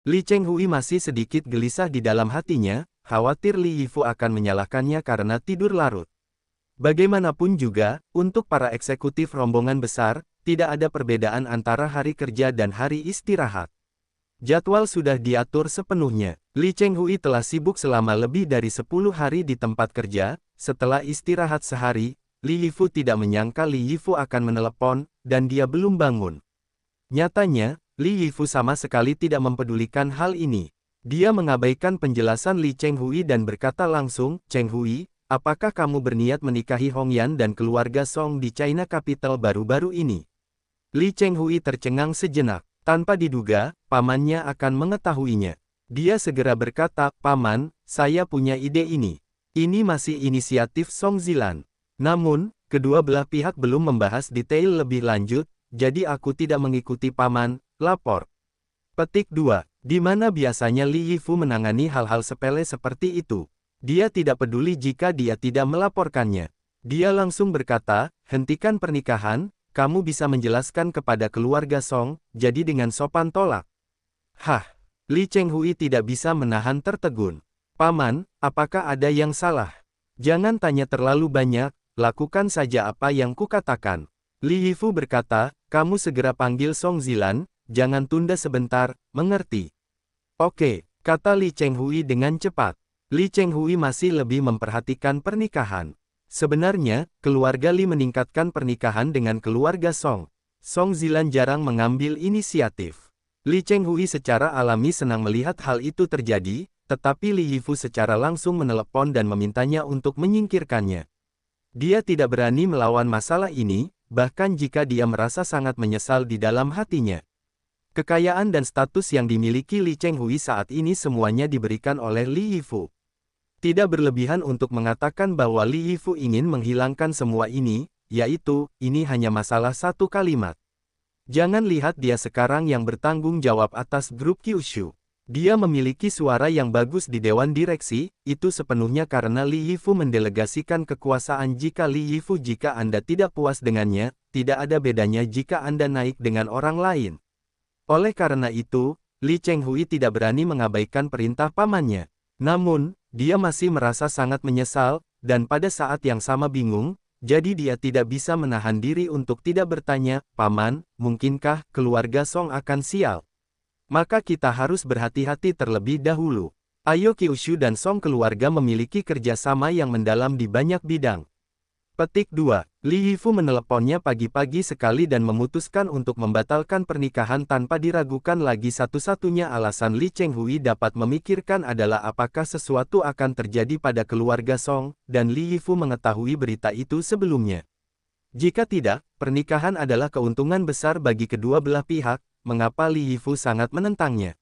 Li Chenghui masih sedikit gelisah di dalam hatinya, khawatir Li Yifu akan menyalahkannya karena tidur larut. Bagaimanapun juga, untuk para eksekutif rombongan besar, tidak ada perbedaan antara hari kerja dan hari istirahat. Jadwal sudah diatur sepenuhnya. Li Chenghui telah sibuk selama lebih dari 10 hari di tempat kerja. Setelah istirahat sehari, Li Yifu tidak menyangka Li Yifu akan menelepon, dan dia belum bangun. Nyatanya, Li Yifu sama sekali tidak mempedulikan hal ini. Dia mengabaikan penjelasan Li Chenghui dan berkata langsung, "Chenghui, apakah kamu berniat menikahi Hongyan dan keluarga Song di China Capital baru-baru ini?" Li Chenghui tercengang sejenak. Tanpa diduga, pamannya akan mengetahuinya. Dia segera berkata, "Paman, saya punya ide ini. Ini masih inisiatif Song Zilan. Namun, kedua belah pihak belum membahas detail lebih lanjut, jadi aku tidak mengikuti paman." Lapor. Petik 2. Di mana biasanya Li Yifu menangani hal-hal sepele seperti itu? Dia tidak peduli jika dia tidak melaporkannya. Dia langsung berkata, "Hentikan pernikahan. Kamu bisa menjelaskan kepada keluarga Song, jadi dengan sopan tolak." Hah, Li Chenghui tidak bisa menahan tertegun. "Paman, apakah ada yang salah? Jangan tanya terlalu banyak, lakukan saja apa yang kukatakan." Li Yifu berkata, "Kamu segera panggil Song Zilan, jangan tunda sebentar, mengerti?" "Oke," kata Li Chenghui dengan cepat. Li Chenghui masih lebih memperhatikan pernikahan. Sebenarnya, keluarga Li meningkatkan pernikahan dengan keluarga Song. Song Zilan jarang mengambil inisiatif. Li Chenghui secara alami senang melihat hal itu terjadi, tetapi Li Yifu secara langsung menelepon dan memintanya untuk menyingkirkannya. Dia tidak berani melawan masalah ini, bahkan jika dia merasa sangat menyesal di dalam hatinya. Kekayaan dan status yang dimiliki Li Chenghui saat ini semuanya diberikan oleh Li Yifu. Tidak berlebihan untuk mengatakan bahwa Li Yifu ingin menghilangkan semua ini, yaitu, ini hanya masalah satu kalimat. Jangan lihat dia sekarang yang bertanggung jawab atas grup Kyushu. Dia memiliki suara yang bagus di Dewan Direksi, itu sepenuhnya karena Li Yifu mendelegasikan kekuasaan jika Anda tidak puas dengannya, tidak ada bedanya jika Anda naik dengan orang lain. Oleh karena itu, Li Chenghui tidak berani mengabaikan perintah pamannya. Namun, dia masih merasa sangat menyesal, dan pada saat yang sama bingung, jadi dia tidak bisa menahan diri untuk tidak bertanya, "Paman, mungkinkah keluarga Song akan sial? Maka kita harus berhati-hati terlebih dahulu." Ayo Kyushu dan Song keluarga memiliki kerjasama yang mendalam di banyak bidang. Petik 2. Li Yifu meneleponnya pagi-pagi sekali dan memutuskan untuk membatalkan pernikahan tanpa diragukan lagi. Satu-satunya alasan Li Chenghui dapat memikirkan adalah apakah sesuatu akan terjadi pada keluarga Song, dan Li Yifu mengetahui berita itu sebelumnya. Jika tidak, pernikahan adalah keuntungan besar bagi kedua belah pihak, mengapa Li Yifu sangat menentangnya.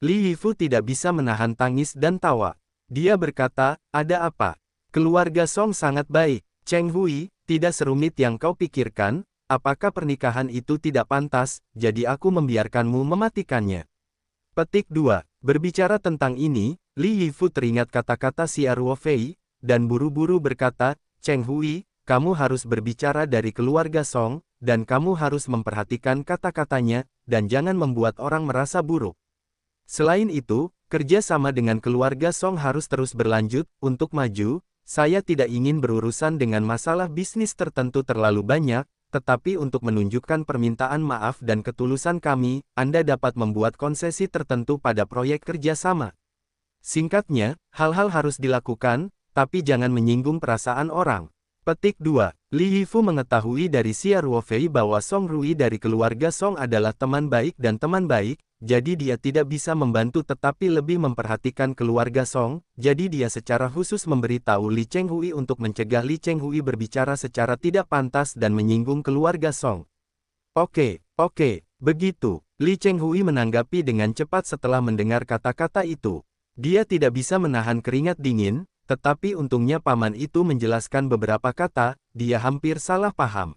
Li Yifu tidak bisa menahan tangis dan tawa. Dia berkata, "Ada apa? Keluarga Song sangat baik. Chenghui, tidak serumit yang kau pikirkan, apakah pernikahan itu tidak pantas, jadi aku membiarkanmu mematikannya." Petik 2. Berbicara tentang ini, Li Yifu teringat kata-kata Xia Ruofei, dan buru-buru berkata, "Chenghui, kamu harus berbicara dari keluarga Song, dan kamu harus memperhatikan kata-katanya, dan jangan membuat orang merasa buruk. Selain itu, kerja sama dengan keluarga Song harus terus berlanjut, untuk maju. Saya tidak ingin berurusan dengan masalah bisnis tertentu terlalu banyak, tetapi untuk menunjukkan permintaan maaf dan ketulusan kami, Anda dapat membuat konsesi tertentu pada proyek kerjasama. Singkatnya, hal-hal harus dilakukan, tapi jangan menyinggung perasaan orang." Petik 2. Li Yifu mengetahui dari Xia Ruofei bahwa Song Rui dari keluarga Song adalah teman baik dan teman baik, jadi dia tidak bisa membantu tetapi lebih memperhatikan keluarga Song, jadi dia secara khusus memberitahu Li Chenghui untuk mencegah Li Chenghui berbicara secara tidak pantas dan menyinggung keluarga Song. Oke, begitu. Li Chenghui menanggapi dengan cepat setelah mendengar kata-kata itu. Dia tidak bisa menahan keringat dingin, tetapi untungnya paman itu menjelaskan beberapa kata, dia hampir salah paham.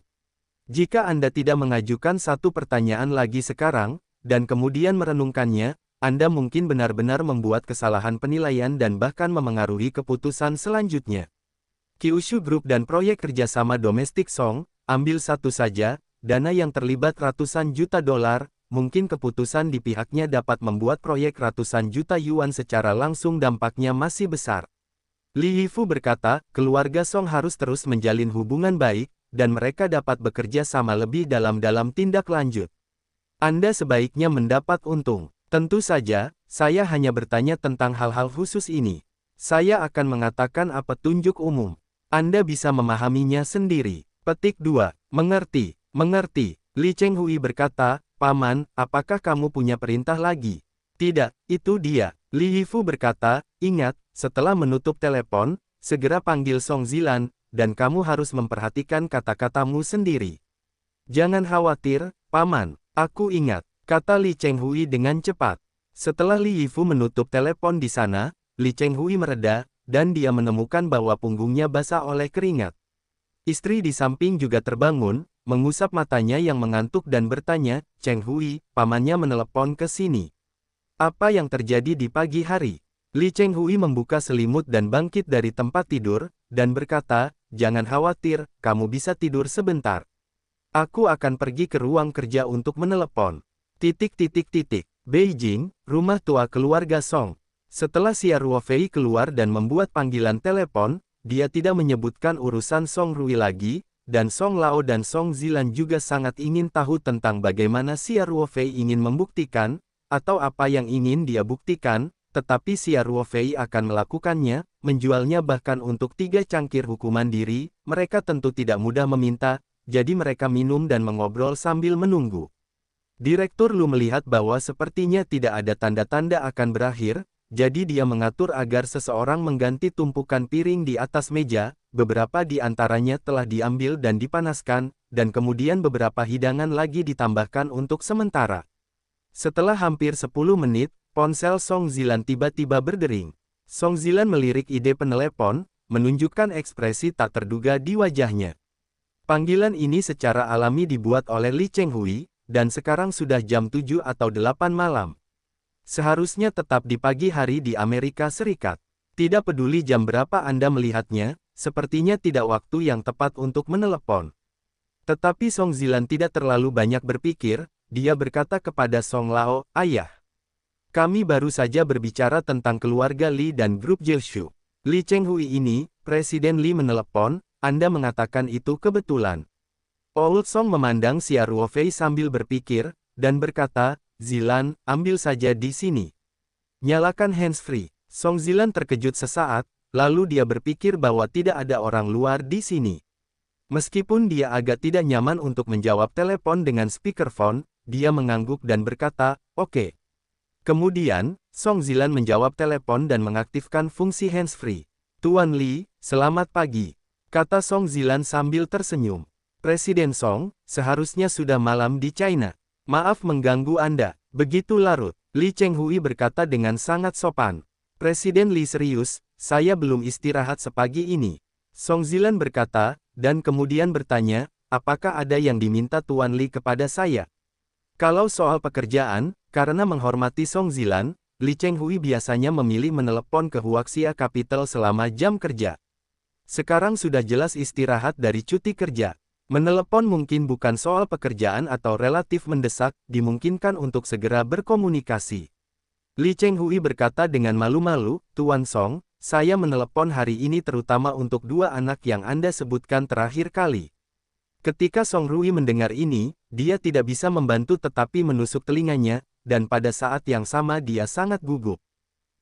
Jika Anda tidak mengajukan satu pertanyaan lagi sekarang, dan kemudian merenungkannya, Anda mungkin benar-benar membuat kesalahan penilaian dan bahkan memengaruhi keputusan selanjutnya. Kyushu Group dan proyek kerjasama domestik Song, ambil satu saja, dana yang terlibat ratusan juta dolar, mungkin keputusan di pihaknya dapat membuat proyek ratusan juta yuan secara langsung dampaknya masih besar. Li Yifu berkata, keluarga Song harus terus menjalin hubungan baik, dan mereka dapat bekerja sama lebih dalam tindak lanjut. Anda sebaiknya mendapat untung. Tentu saja, saya hanya bertanya tentang hal-hal khusus ini. Saya akan mengatakan apa petunjuk umum. Anda bisa memahaminya sendiri. Petik 2. Mengerti, mengerti. Li Chenghui berkata, Paman, apakah kamu punya perintah lagi? Tidak, itu dia. Li Yifu berkata, ingat, setelah menutup telepon, segera panggil Song Zilan, dan kamu harus memperhatikan kata-katamu sendiri. Jangan khawatir, Paman, aku ingat, kata Li Chenghui dengan cepat. Setelah Li Yifu menutup telepon di sana, Li Chenghui mereda, dan dia menemukan bahwa punggungnya basah oleh keringat. Istri di samping juga terbangun, mengusap matanya yang mengantuk dan bertanya, Chenghui, pamannya menelepon ke sini. Apa yang terjadi di pagi hari? Li Chenghui membuka selimut dan bangkit dari tempat tidur, dan berkata, jangan khawatir, kamu bisa tidur sebentar. Aku akan pergi ke ruang kerja untuk menelepon. Beijing, rumah tua keluarga Song. Setelah Xia Ruofei keluar dan membuat panggilan telepon, dia tidak menyebutkan urusan Song Rui lagi, dan Song Lao dan Song Zilan juga sangat ingin tahu tentang bagaimana Xia Ruofei ingin membuktikan, atau apa yang ingin dia buktikan, tetapi Xia Ruofei akan melakukannya, menjualnya bahkan untuk 3 cangkir hukuman diri, mereka tentu tidak mudah meminta, jadi mereka minum dan mengobrol sambil menunggu. Direktur Lu melihat bahwa sepertinya tidak ada tanda-tanda akan berakhir, jadi dia mengatur agar seseorang mengganti tumpukan piring di atas meja, beberapa di antaranya telah diambil dan dipanaskan, dan kemudian beberapa hidangan lagi ditambahkan untuk sementara. Setelah hampir 10 menit, ponsel Song Zilan tiba-tiba berdering. Song Zilan melirik ide penelepon, menunjukkan ekspresi tak terduga di wajahnya. Panggilan ini secara alami dibuat oleh Li Chenghui, dan sekarang sudah jam 7 atau 8 malam. Seharusnya tetap di pagi hari di Amerika Serikat. Tidak peduli jam berapa Anda melihatnya, sepertinya tidak waktu yang tepat untuk menelepon. Tetapi Song Zilan tidak terlalu banyak berpikir, dia berkata kepada Song Lao, Ayah. Kami baru saja berbicara tentang keluarga Li dan grup Jieshu. Li Chenghui ini, Presiden Li menelepon, Anda mengatakan itu kebetulan. Old Song memandang Xia Ruofei sambil berpikir, dan berkata, Zilan, ambil saja di sini. Nyalakan handsfree. Song Zilan terkejut sesaat, lalu dia berpikir bahwa tidak ada orang luar di sini. Meskipun dia agak tidak nyaman untuk menjawab telepon dengan speakerphone, dia mengangguk dan berkata, oke. Kemudian, Song Zilan menjawab telepon dan mengaktifkan fungsi handsfree. Tuan Li, selamat pagi, kata Song Zilan sambil tersenyum. Presiden Song, seharusnya sudah malam di China. Maaf mengganggu Anda, begitu larut. Li Chenghui berkata dengan sangat sopan. Presiden Li serius, saya belum istirahat sepagi ini. Song Zilan berkata, dan kemudian bertanya, apakah ada yang diminta Tuan Li kepada saya? Kalau soal pekerjaan, karena menghormati Song Zilan, Li Chenghui biasanya memilih menelepon ke Huaxia Capital selama jam kerja. Sekarang sudah jelas istirahat dari cuti kerja. Menelepon mungkin bukan soal pekerjaan atau relatif mendesak, dimungkinkan untuk segera berkomunikasi. Li Chenghui berkata dengan malu-malu, Tuan Song, saya menelepon hari ini terutama untuk 2 anak yang Anda sebutkan terakhir kali. Ketika Song Rui mendengar ini, dia tidak bisa membantu tetapi menusuk telinganya, dan pada saat yang sama dia sangat gugup.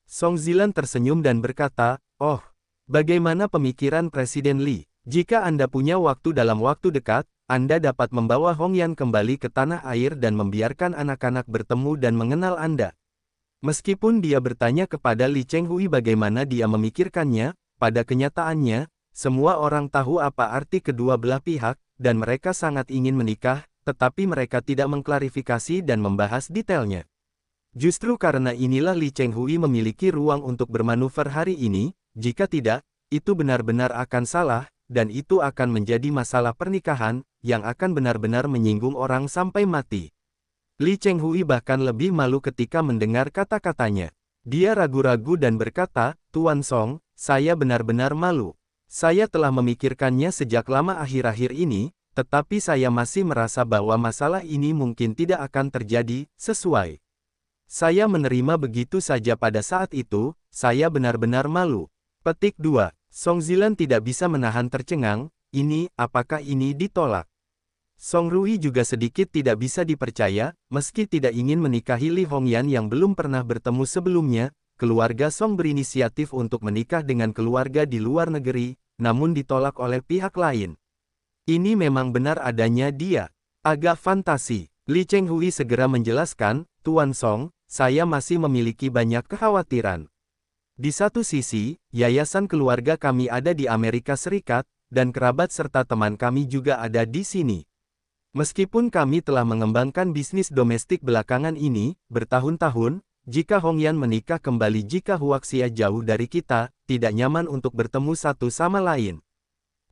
Song Zilan tersenyum dan berkata, oh, bagaimana pemikiran Presiden Li? Jika Anda punya waktu dalam waktu dekat, Anda dapat membawa Hong Yan kembali ke tanah air dan membiarkan anak-anak bertemu dan mengenal Anda. Meskipun dia bertanya kepada Li Chenghui bagaimana dia memikirkannya, pada kenyataannya, semua orang tahu apa arti kedua belah pihak, dan mereka sangat ingin menikah, tetapi mereka tidak mengklarifikasi dan membahas detailnya. Justru karena inilah Li Chenghui memiliki ruang untuk bermanuver hari ini, jika tidak, itu benar-benar akan salah, dan itu akan menjadi masalah pernikahan, yang akan benar-benar menyinggung orang sampai mati. Li Chenghui bahkan lebih malu ketika mendengar kata-katanya. Dia ragu-ragu dan berkata, Tuan Song, saya benar-benar malu. Saya telah memikirkannya sejak lama akhir-akhir ini, tetapi saya masih merasa bahwa masalah ini mungkin tidak akan terjadi sesuai. Saya menerima begitu saja pada saat itu, saya benar-benar malu. Petik 2. Song Zilan tidak bisa menahan tercengang, apakah ini ditolak? Song Rui juga sedikit tidak bisa dipercaya, meski tidak ingin menikahi Li Hongyan yang belum pernah bertemu sebelumnya, keluarga Song berinisiatif untuk menikah dengan keluarga di luar negeri, namun ditolak oleh pihak lain. Ini memang benar adanya dia. Agak fantasi. Li Chenghui segera menjelaskan, Tuan Song, saya masih memiliki banyak kekhawatiran. Di satu sisi, yayasan keluarga kami ada di Amerika Serikat, dan kerabat serta teman kami juga ada di sini. Meskipun kami telah mengembangkan bisnis domestik belakangan ini, bertahun-tahun, jika Hongyan menikah kembali jika Huaxia jauh dari kita, tidak nyaman untuk bertemu satu sama lain.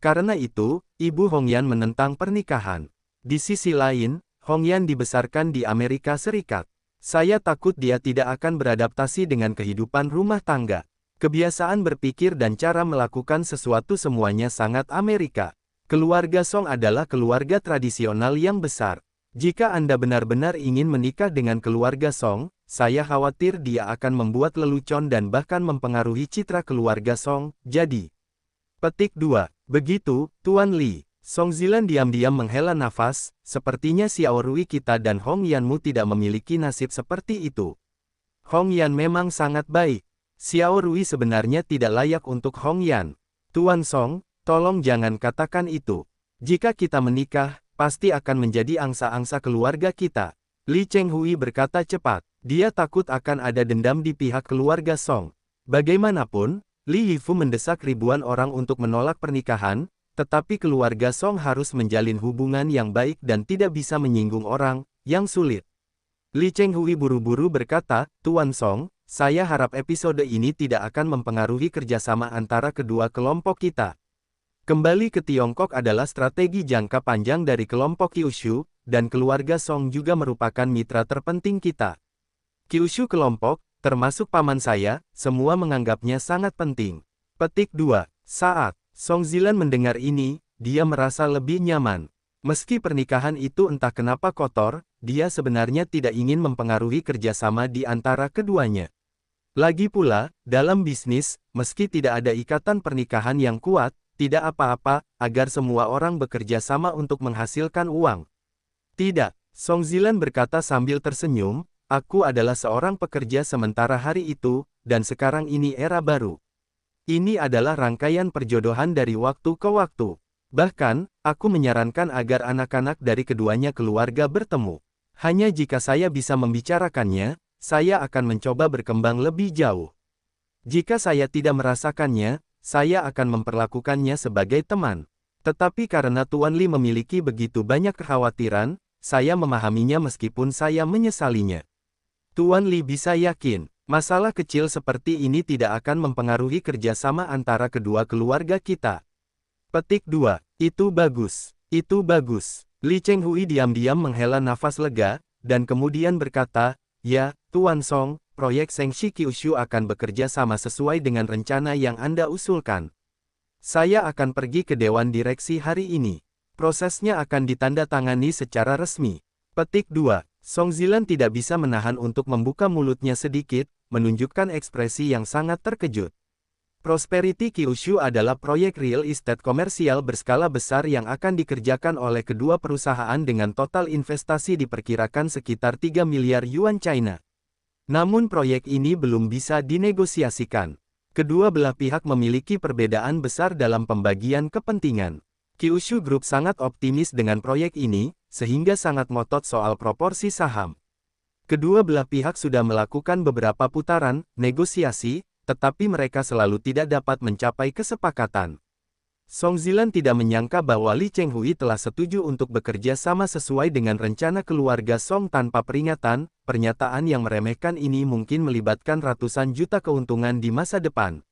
Karena itu, Ibu Hongyan menentang pernikahan. Di sisi lain, Hongyan dibesarkan di Amerika Serikat. Saya takut dia tidak akan beradaptasi dengan kehidupan rumah tangga. Kebiasaan berpikir dan cara melakukan sesuatu semuanya sangat Amerika. Keluarga Song adalah keluarga tradisional yang besar. Jika Anda benar-benar ingin menikah dengan keluarga Song, saya khawatir dia akan membuat lelucon dan bahkan mempengaruhi citra keluarga Song. Jadi, petik 2. Begitu, Tuan Li. Song Zilan diam-diam menghela nafas, sepertinya Xiao Rui kita dan Hong Yanmu tidak memiliki nasib seperti itu. Hong Yan memang sangat baik. Xiao Rui sebenarnya tidak layak untuk Hong Yan. Tuan Song, tolong jangan katakan itu. Jika kita menikah, pasti akan menjadi angsa-angsa keluarga kita. Li Chenghui berkata cepat. Dia takut akan ada dendam di pihak keluarga Song. Bagaimanapun, Li Yifu mendesak ribuan orang untuk menolak pernikahan, tetapi keluarga Song harus menjalin hubungan yang baik dan tidak bisa menyinggung orang yang sulit. Li Chenghui buru-buru berkata, Tuan Song, saya harap episode ini tidak akan mempengaruhi kerjasama antara kedua kelompok kita. Kembali ke Tiongkok adalah strategi jangka panjang dari kelompok Kyushu, dan keluarga Song juga merupakan mitra terpenting kita. Kyushu kelompok, termasuk paman saya, semua menganggapnya sangat penting. Petik 2. Saat Song Zilan mendengar ini, dia merasa lebih nyaman. Meski pernikahan itu entah kenapa kotor, dia sebenarnya tidak ingin mempengaruhi kerjasama di antara keduanya. Lagi pula, dalam bisnis, meski tidak ada ikatan pernikahan yang kuat, tidak apa-apa, agar semua orang bekerja sama untuk menghasilkan uang. Tidak, Song Zilan berkata sambil tersenyum, aku adalah seorang pekerja sementara hari itu, dan sekarang ini era baru. Ini adalah rangkaian perjodohan dari waktu ke waktu. Bahkan, aku menyarankan agar anak-anak dari keduanya keluarga bertemu. Hanya jika saya bisa membicarakannya, saya akan mencoba berkembang lebih jauh. Jika saya tidak merasakannya, saya akan memperlakukannya sebagai teman. Tetapi karena Tuan Li memiliki begitu banyak kekhawatiran, saya memahaminya meskipun saya menyesalinya. Tuan Li bisa yakin, masalah kecil seperti ini tidak akan mempengaruhi kerjasama antara kedua keluarga kita. Petik 2. Itu bagus. Itu bagus. Li Chenghui diam-diam menghela nafas lega, dan kemudian berkata, ya, Tuan Song, proyek Shengxi Kyushu akan bekerja sama sesuai dengan rencana yang Anda usulkan. Saya akan pergi ke Dewan Direksi hari ini. Prosesnya akan ditandatangani secara resmi. Petik 2. Song Zilan tidak bisa menahan untuk membuka mulutnya sedikit, menunjukkan ekspresi yang sangat terkejut. Prosperity Kyushu adalah proyek real estate komersial berskala besar yang akan dikerjakan oleh kedua perusahaan dengan total investasi diperkirakan sekitar 3 miliar yuan China. Namun proyek ini belum bisa dinegosiasikan. Kedua belah pihak memiliki perbedaan besar dalam pembagian kepentingan. Kyushu Group sangat optimis dengan proyek ini, sehingga sangat ngotot soal proporsi saham. Kedua belah pihak sudah melakukan beberapa putaran negosiasi, tetapi mereka selalu tidak dapat mencapai kesepakatan. Song Zilan tidak menyangka bahwa Li Chenghui telah setuju untuk bekerja sama sesuai dengan rencana keluarga Song tanpa peringatan. Pernyataan yang meremehkan ini mungkin melibatkan ratusan juta keuntungan di masa depan.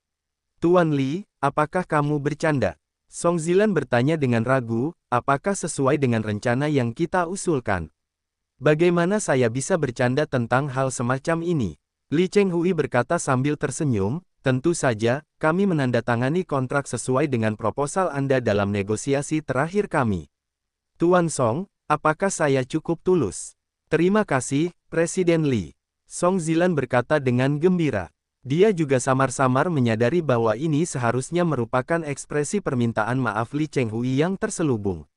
Tuan Li, apakah kamu bercanda? Song Zilan bertanya dengan ragu, apakah sesuai dengan rencana yang kita usulkan? Bagaimana saya bisa bercanda tentang hal semacam ini? Li Chenghui berkata sambil tersenyum, tentu saja, kami menandatangani kontrak sesuai dengan proposal Anda dalam negosiasi terakhir kami. Tuan Song, apakah saya cukup tulus? Terima kasih, Presiden Li. Song Zilan berkata dengan gembira. Dia juga samar-samar menyadari bahwa ini seharusnya merupakan ekspresi permintaan maaf Li Chenghui yang terselubung.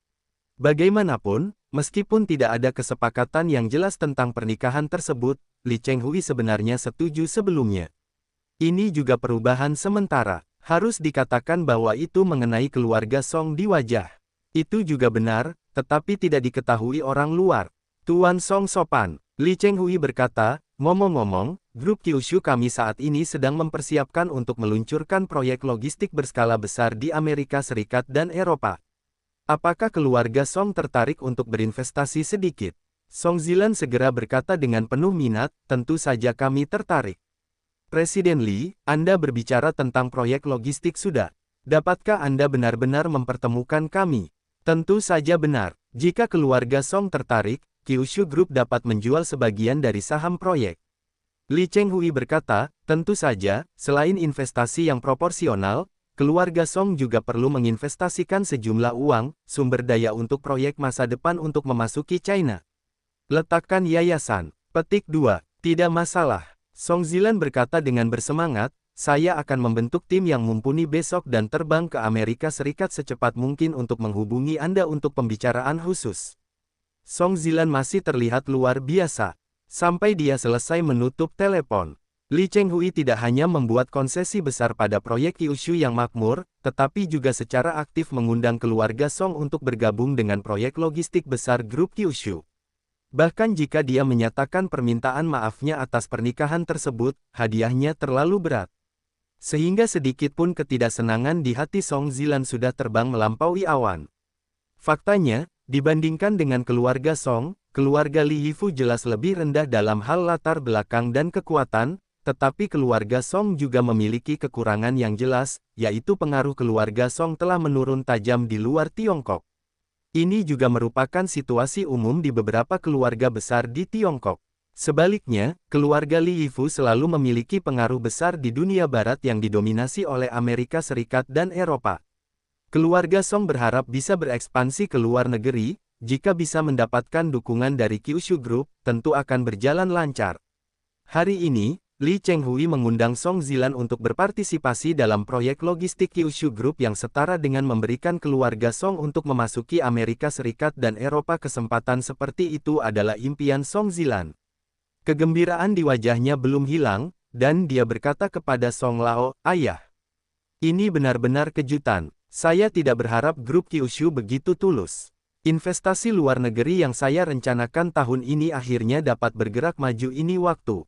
Bagaimanapun, meskipun tidak ada kesepakatan yang jelas tentang pernikahan tersebut, Li Chenghui sebenarnya setuju sebelumnya. Ini juga perubahan sementara. Harus dikatakan bahwa itu mengenai keluarga Song di wajah. Itu juga benar, tetapi tidak diketahui orang luar. Tuan Song sopan. Li Chenghui berkata, ngomong-ngomong, grup Kyushu kami saat ini sedang mempersiapkan untuk meluncurkan proyek logistik berskala besar di Amerika Serikat dan Eropa. Apakah keluarga Song tertarik untuk berinvestasi sedikit? Song Zilan segera berkata dengan penuh minat, tentu saja kami tertarik. Presiden Li, Anda berbicara tentang proyek logistik sudah. Dapatkah Anda benar-benar mempertemukan kami? Tentu saja benar. Jika keluarga Song tertarik, Kyushu Group dapat menjual sebagian dari saham proyek. Li Chenghui berkata, tentu saja, selain investasi yang proporsional, keluarga Song juga perlu menginvestasikan sejumlah uang, sumber daya untuk proyek masa depan untuk memasuki China. Letakkan yayasan. Petik 2. Tidak masalah. Song Zilan berkata dengan bersemangat, saya akan membentuk tim yang mumpuni besok dan terbang ke Amerika Serikat secepat mungkin untuk menghubungi Anda untuk pembicaraan khusus. Song Zilan masih terlihat luar biasa. Sampai dia selesai menutup telepon. Li Chenghui tidak hanya membuat konsesi besar pada proyek Kyushu yang makmur, tetapi juga secara aktif mengundang keluarga Song untuk bergabung dengan proyek logistik besar grup Kyushu. Bahkan jika dia menyatakan permintaan maafnya atas pernikahan tersebut, hadiahnya terlalu berat. Sehingga sedikit pun ketidaksenangan di hati Song Zilan sudah terbang melampaui awan. Faktanya, dibandingkan dengan keluarga Song, keluarga Li Yifu jelas lebih rendah dalam hal latar belakang dan kekuatan, tetapi keluarga Song juga memiliki kekurangan yang jelas, yaitu pengaruh keluarga Song telah menurun tajam di luar Tiongkok. Ini juga merupakan situasi umum di beberapa keluarga besar di Tiongkok. Sebaliknya, keluarga Li Yifu selalu memiliki pengaruh besar di dunia barat yang didominasi oleh Amerika Serikat dan Eropa. Keluarga Song berharap bisa berekspansi ke luar negeri, jika bisa mendapatkan dukungan dari Kyushu Group, tentu akan berjalan lancar. Hari ini, Li Chenghui mengundang Song Zilan untuk berpartisipasi dalam proyek logistik Kyushu Group yang setara dengan memberikan keluarga Song untuk memasuki Amerika Serikat dan Eropa. Kesempatan seperti itu adalah impian Song Zilan. Kegembiraan di wajahnya belum hilang, dan dia berkata kepada Song Lao, "Ayah, ini benar-benar kejutan. Saya tidak berharap grup Kyushu begitu tulus. Investasi luar negeri yang saya rencanakan tahun ini akhirnya dapat bergerak maju ini waktu.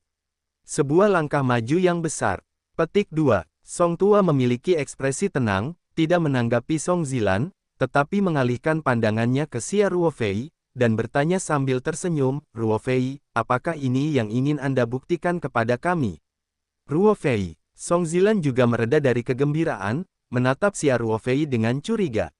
Sebuah langkah maju yang besar." Petik 2. Song Tua memiliki ekspresi tenang, tidak menanggapi Song Zilan, tetapi mengalihkan pandangannya ke Xia Ruofei, dan bertanya sambil tersenyum, "Ruofei, apakah ini yang ingin Anda buktikan kepada kami?" Ruofei. Song Zilan juga mereda dari kegembiraan, menatap Xia Ruofei dengan curiga.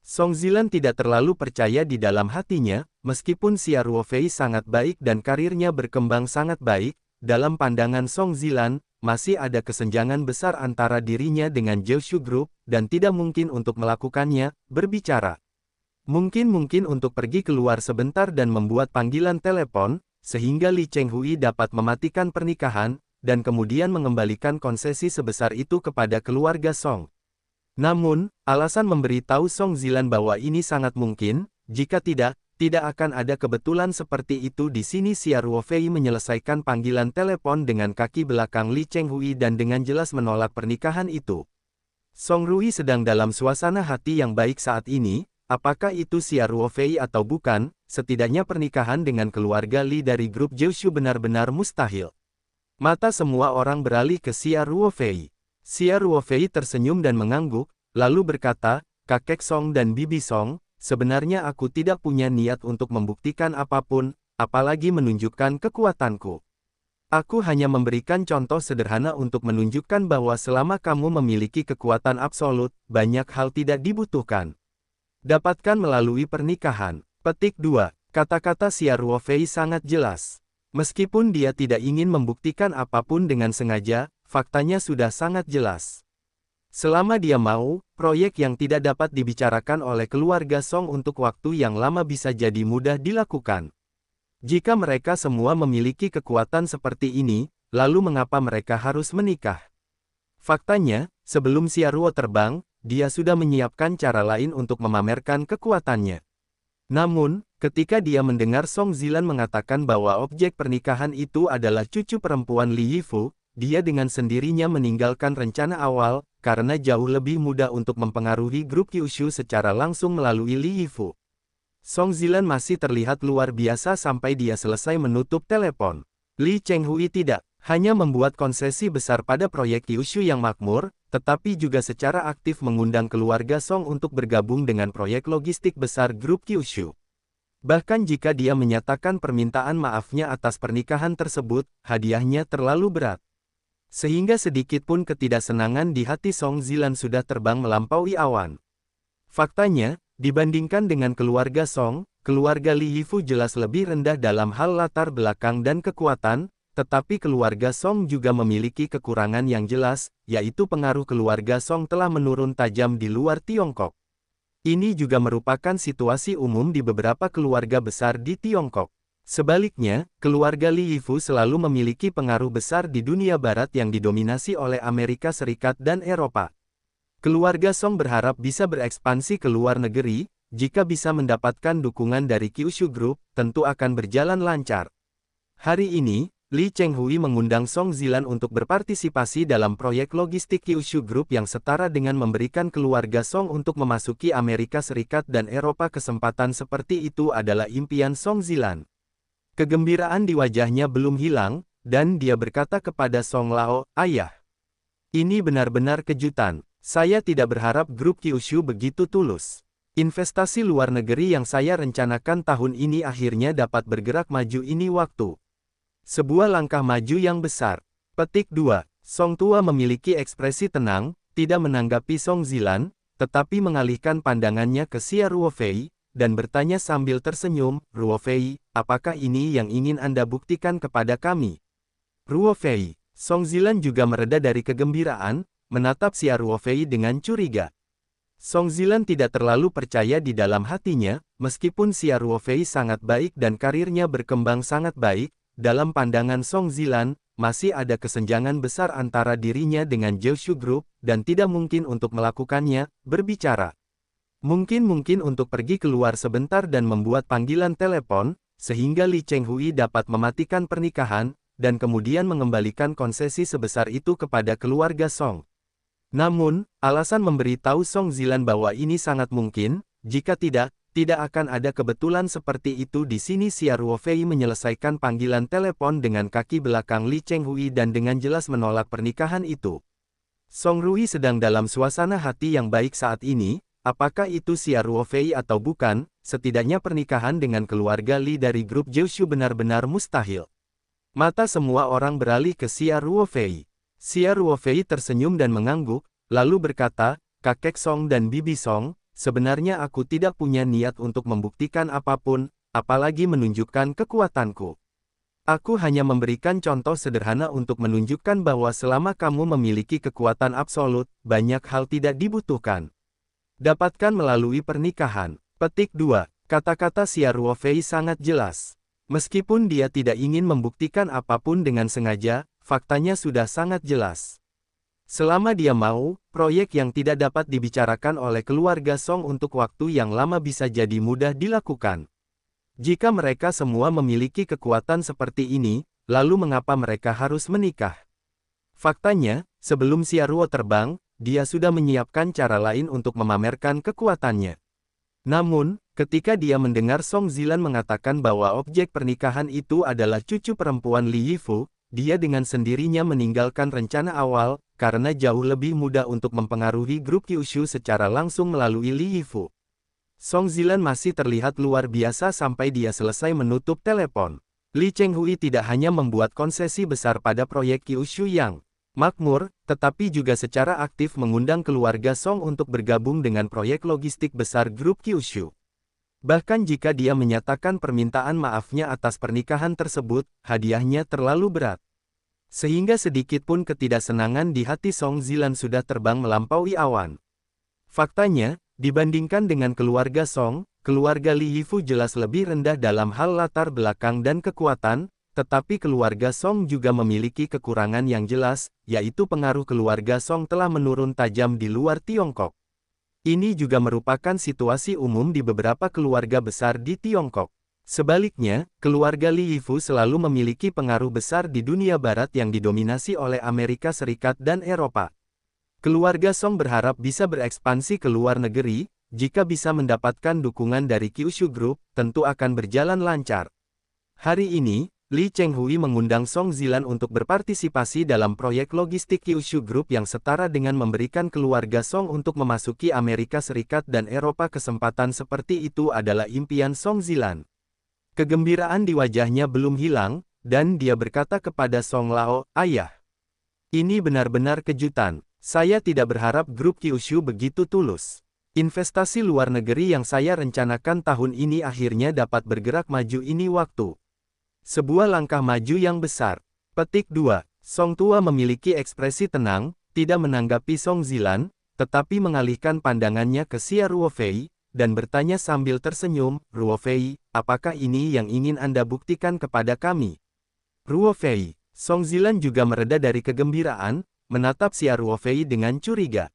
Song Zilan tidak terlalu percaya di dalam hatinya, meskipun Xia Ruofei sangat baik dan karirnya berkembang sangat baik, dalam pandangan Song Zilan, masih ada kesenjangan besar antara dirinya dengan Kyushu Group, dan tidak mungkin untuk melakukannya, berbicara. Mungkin untuk pergi keluar sebentar dan membuat panggilan telepon, sehingga Li Chenghui dapat mematikan pernikahan, dan kemudian mengembalikan konsesi sebesar itu kepada keluarga Song. Namun, alasan memberitahu Song Zilan bahwa ini sangat mungkin, jika tidak akan ada kebetulan seperti itu di sini. Xia Ruofei menyelesaikan panggilan telepon dengan kaki belakang Li Chenghui dan dengan jelas menolak pernikahan itu. Song Rui sedang dalam suasana hati yang baik saat ini, apakah itu Xia Ruofei atau bukan, setidaknya pernikahan dengan keluarga Li dari grup Kyushu benar-benar mustahil. Mata semua orang beralih ke Xia Ruofei. Xia Ruofei tersenyum dan mengangguk, lalu berkata, "Kakek Song dan Bibi Song, sebenarnya aku tidak punya niat untuk membuktikan apapun, apalagi menunjukkan kekuatanku. Aku hanya memberikan contoh sederhana untuk menunjukkan bahwa selama kamu memiliki kekuatan absolut, banyak hal tidak dibutuhkan. Dapatkan melalui pernikahan." Petik 2. Kata-kata Xia Ruofei sangat jelas. Meskipun dia tidak ingin membuktikan apapun dengan sengaja, faktanya sudah sangat jelas. Selama dia mau, proyek yang tidak dapat dibicarakan oleh keluarga Song untuk waktu yang lama bisa jadi mudah dilakukan. Jika mereka semua memiliki kekuatan seperti ini, lalu mengapa mereka harus menikah? Faktanya, sebelum Xiaoruo terbang, dia sudah menyiapkan cara lain untuk memamerkan kekuatannya. Namun, ketika dia mendengar Song Zilan mengatakan bahwa objek pernikahan itu adalah cucu perempuan Li Yifu, dia dengan sendirinya meninggalkan rencana awal, karena jauh lebih mudah untuk mempengaruhi grup Kyushu secara langsung melalui Li Yifu. Song Zilan masih terlihat luar biasa sampai dia selesai menutup telepon. Li Chenghui tidak hanya membuat konsesi besar pada proyek Kyushu yang makmur, tetapi juga secara aktif mengundang keluarga Song untuk bergabung dengan proyek logistik besar grup Kyushu. Bahkan jika dia menyatakan permintaan maafnya atas pernikahan tersebut, hadiahnya terlalu berat. Sehingga sedikit pun ketidaksenangan di hati Song Zilan sudah terbang melampaui awan. Faktanya, dibandingkan dengan keluarga Song, keluarga Li Yifu jelas lebih rendah dalam hal latar belakang dan kekuatan, tetapi keluarga Song juga memiliki kekurangan yang jelas, yaitu pengaruh keluarga Song telah menurun tajam di luar Tiongkok. Ini juga merupakan situasi umum di beberapa keluarga besar di Tiongkok. Sebaliknya, keluarga Li Yifu selalu memiliki pengaruh besar di dunia barat yang didominasi oleh Amerika Serikat dan Eropa. Keluarga Song berharap bisa berekspansi ke luar negeri, jika bisa mendapatkan dukungan dari Kyushu Group, tentu akan berjalan lancar. Hari ini, Li Chenghui mengundang Song Zilan untuk berpartisipasi dalam proyek logistik Kyushu Group yang setara dengan memberikan keluarga Song untuk memasuki Amerika Serikat dan Eropa. Kesempatan seperti itu adalah impian Song Zilan. Kegembiraan di wajahnya belum hilang, dan dia berkata kepada Song Lao, "Ayah, ini benar-benar kejutan. Saya tidak berharap grup Kyushu begitu tulus. Investasi luar negeri yang saya rencanakan tahun ini akhirnya dapat bergerak maju ini waktu. Sebuah langkah maju yang besar." Petik 2. Song Tua memiliki ekspresi tenang, tidak menanggapi Song Zilan, tetapi mengalihkan pandangannya ke Xia Ruofei, dan bertanya sambil tersenyum, "Ruofei, apakah ini yang ingin Anda buktikan kepada kami?" Ruofei. Song Zilan juga mereda dari kegembiraan, menatap Xia Ruofei dengan curiga. Song Zilan tidak terlalu percaya di dalam hatinya, meskipun Xia Ruofei sangat baik dan karirnya berkembang sangat baik, dalam pandangan Song Zilan, masih ada kesenjangan besar antara dirinya dengan Kyushu Group, dan tidak mungkin untuk melakukannya, berbicara. Mungkin untuk pergi keluar sebentar dan membuat panggilan telepon, sehingga Li Chenghui dapat mematikan pernikahan, dan kemudian mengembalikan konsesi sebesar itu kepada keluarga Song. Namun, alasan memberitahu Song Zilan bahwa ini sangat mungkin, jika tidak akan ada kebetulan seperti itu di sini. Xia Ruofei menyelesaikan panggilan telepon dengan kaki belakang Li Chenghui dan dengan jelas menolak pernikahan itu. Song Rui sedang dalam suasana hati yang baik saat ini, apakah itu Xia Ruofei atau bukan, setidaknya pernikahan dengan keluarga Li dari grup Kyushu benar-benar mustahil. Mata semua orang beralih ke Xia Ruofei. Xia Ruofei tersenyum dan mengangguk, lalu berkata, "Kakek Song dan Bibi Song, sebenarnya aku tidak punya niat untuk membuktikan apapun, apalagi menunjukkan kekuatanku. Aku hanya memberikan contoh sederhana untuk menunjukkan bahwa selama kamu memiliki kekuatan absolut, banyak hal tidak dibutuhkan. Dapatkan melalui pernikahan." Petik 2. Kata-kata Xia Ruofei sangat jelas. Meskipun dia tidak ingin membuktikan apapun dengan sengaja, faktanya sudah sangat jelas. Selama dia mau, proyek yang tidak dapat dibicarakan oleh keluarga Song untuk waktu yang lama bisa jadi mudah dilakukan. Jika mereka semua memiliki kekuatan seperti ini, lalu mengapa mereka harus menikah? Faktanya, sebelum Xiaoruo terbang, dia sudah menyiapkan cara lain untuk memamerkan kekuatannya. Namun, ketika dia mendengar Song Zilan mengatakan bahwa objek pernikahan itu adalah cucu perempuan Li Yifu, dia dengan sendirinya meninggalkan rencana awal, karena jauh lebih mudah untuk mempengaruhi grup Kyushu secara langsung melalui Li Yifu. Song Zilan masih terlihat luar biasa sampai dia selesai menutup telepon. Li Chenghui tidak hanya membuat konsesi besar pada proyek Kyushu yang makmur, tetapi juga secara aktif mengundang keluarga Song untuk bergabung dengan proyek logistik besar grup Kyushu. Bahkan jika dia menyatakan permintaan maafnya atas pernikahan tersebut, hadiahnya terlalu berat. Sehingga sedikit pun ketidaksenangan di hati Song Zilan sudah terbang melampaui awan. Faktanya, dibandingkan dengan keluarga Song, keluarga Li Yifu jelas lebih rendah dalam hal latar belakang dan kekuatan, tetapi keluarga Song juga memiliki kekurangan yang jelas, yaitu pengaruh keluarga Song telah menurun tajam di luar Tiongkok. Ini juga merupakan situasi umum di beberapa keluarga besar di Tiongkok. Sebaliknya, keluarga Li Yifu selalu memiliki pengaruh besar di dunia barat yang didominasi oleh Amerika Serikat dan Eropa. Keluarga Song berharap bisa berekspansi ke luar negeri, jika bisa mendapatkan dukungan dari Kyushu Group, tentu akan berjalan lancar. Hari ini, Li Chenghui mengundang Song Zilan untuk berpartisipasi dalam proyek logistik Kyushu Group yang setara dengan memberikan keluarga Song untuk memasuki Amerika Serikat dan Eropa. Kesempatan seperti itu adalah impian Song Zilan. Kegembiraan di wajahnya belum hilang, dan dia berkata kepada Song Lao, "Ayah, ini benar-benar kejutan. Saya tidak berharap grup Kyushu begitu tulus. Investasi luar negeri yang saya rencanakan tahun ini akhirnya dapat bergerak maju. Ini waktu. Sebuah langkah maju yang besar." Petik 2. Song Tua memiliki ekspresi tenang, tidak menanggapi Song Zilan, tetapi mengalihkan pandangannya ke Xia Ruofei, dan bertanya sambil tersenyum, "Ruofei, apakah ini yang ingin Anda buktikan kepada kami?" Ruofei. Song Zilan juga mereda dari kegembiraan, menatap Xia Ruofei dengan curiga.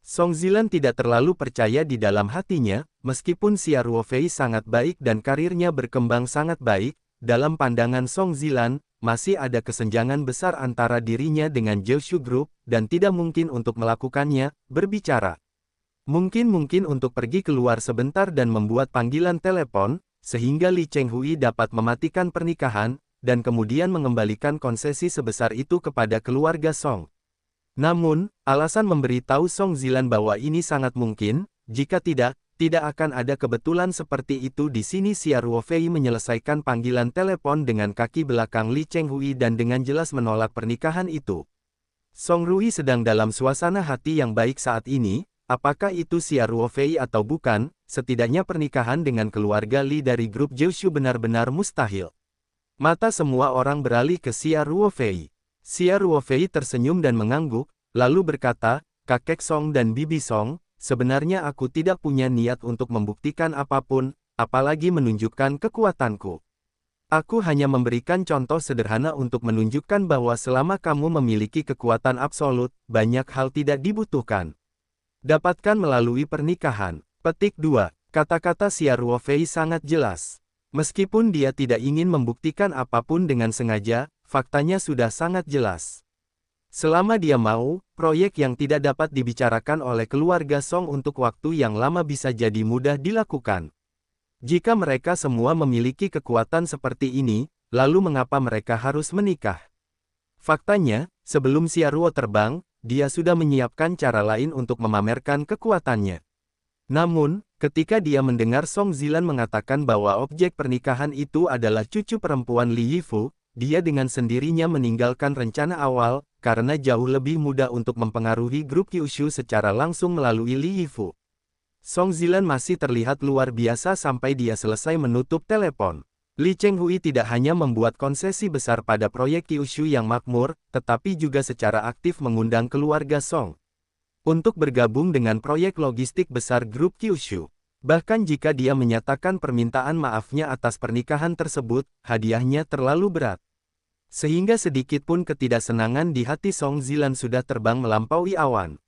Song Zilan tidak terlalu percaya di dalam hatinya, meskipun Xia Ruofei sangat baik dan karirnya berkembang sangat baik, dalam pandangan Song Zilan, masih ada kesenjangan besar antara dirinya dengan Kyushu Group, dan tidak mungkin untuk melakukannya, berbicara. Mungkin untuk pergi keluar sebentar dan membuat panggilan telepon, sehingga Li Chenghui dapat mematikan pernikahan, dan kemudian mengembalikan konsesi sebesar itu kepada keluarga Song. Namun, alasan memberitahu Song Zilan bahwa ini sangat mungkin, jika tidak akan ada kebetulan seperti itu di sini. Xia Ruofei menyelesaikan panggilan telepon dengan kaki belakang Li Chenghui dan dengan jelas menolak pernikahan itu. Song Rui sedang dalam suasana hati yang baik saat ini. Apakah itu Xia Ruofei atau bukan, setidaknya pernikahan dengan keluarga Li dari grup Kyushu benar-benar mustahil. Mata semua orang beralih ke Xia Ruofei. Xia Ruofei tersenyum dan mengangguk, lalu berkata, "Kakek Song dan Bibi Song, sebenarnya aku tidak punya niat untuk membuktikan apapun, apalagi menunjukkan kekuatanku. Aku hanya memberikan contoh sederhana untuk menunjukkan bahwa selama kamu memiliki kekuatan absolut, banyak hal tidak dibutuhkan. Dapatkan melalui pernikahan." Petik 2. Kata-kata Xia Ruofei sangat jelas. Meskipun dia tidak ingin membuktikan apapun dengan sengaja, faktanya sudah sangat jelas. Selama dia mau, proyek yang tidak dapat dibicarakan oleh keluarga Song untuk waktu yang lama bisa jadi mudah dilakukan. Jika mereka semua memiliki kekuatan seperti ini, lalu mengapa mereka harus menikah? Faktanya, sebelum Xia Ruo terbang, dia sudah menyiapkan cara lain untuk memamerkan kekuatannya. Namun, ketika dia mendengar Song Zilan mengatakan bahwa objek pernikahan itu adalah cucu perempuan Li Yifu, dia dengan sendirinya meninggalkan rencana awal, karena jauh lebih mudah untuk mempengaruhi grup Kyushu secara langsung melalui Li Yifu. Song Zilan masih terlihat luar biasa sampai dia selesai menutup telepon. Li Chenghui tidak hanya membuat konsesi besar pada proyek Kyushu yang makmur, tetapi juga secara aktif mengundang keluarga Song untuk bergabung dengan proyek logistik besar grup Kyushu. Bahkan jika dia menyatakan permintaan maafnya atas pernikahan tersebut, hadiahnya terlalu berat. Sehingga sedikit pun ketidaksenangan di hati Song Zilan sudah terbang melampaui awan.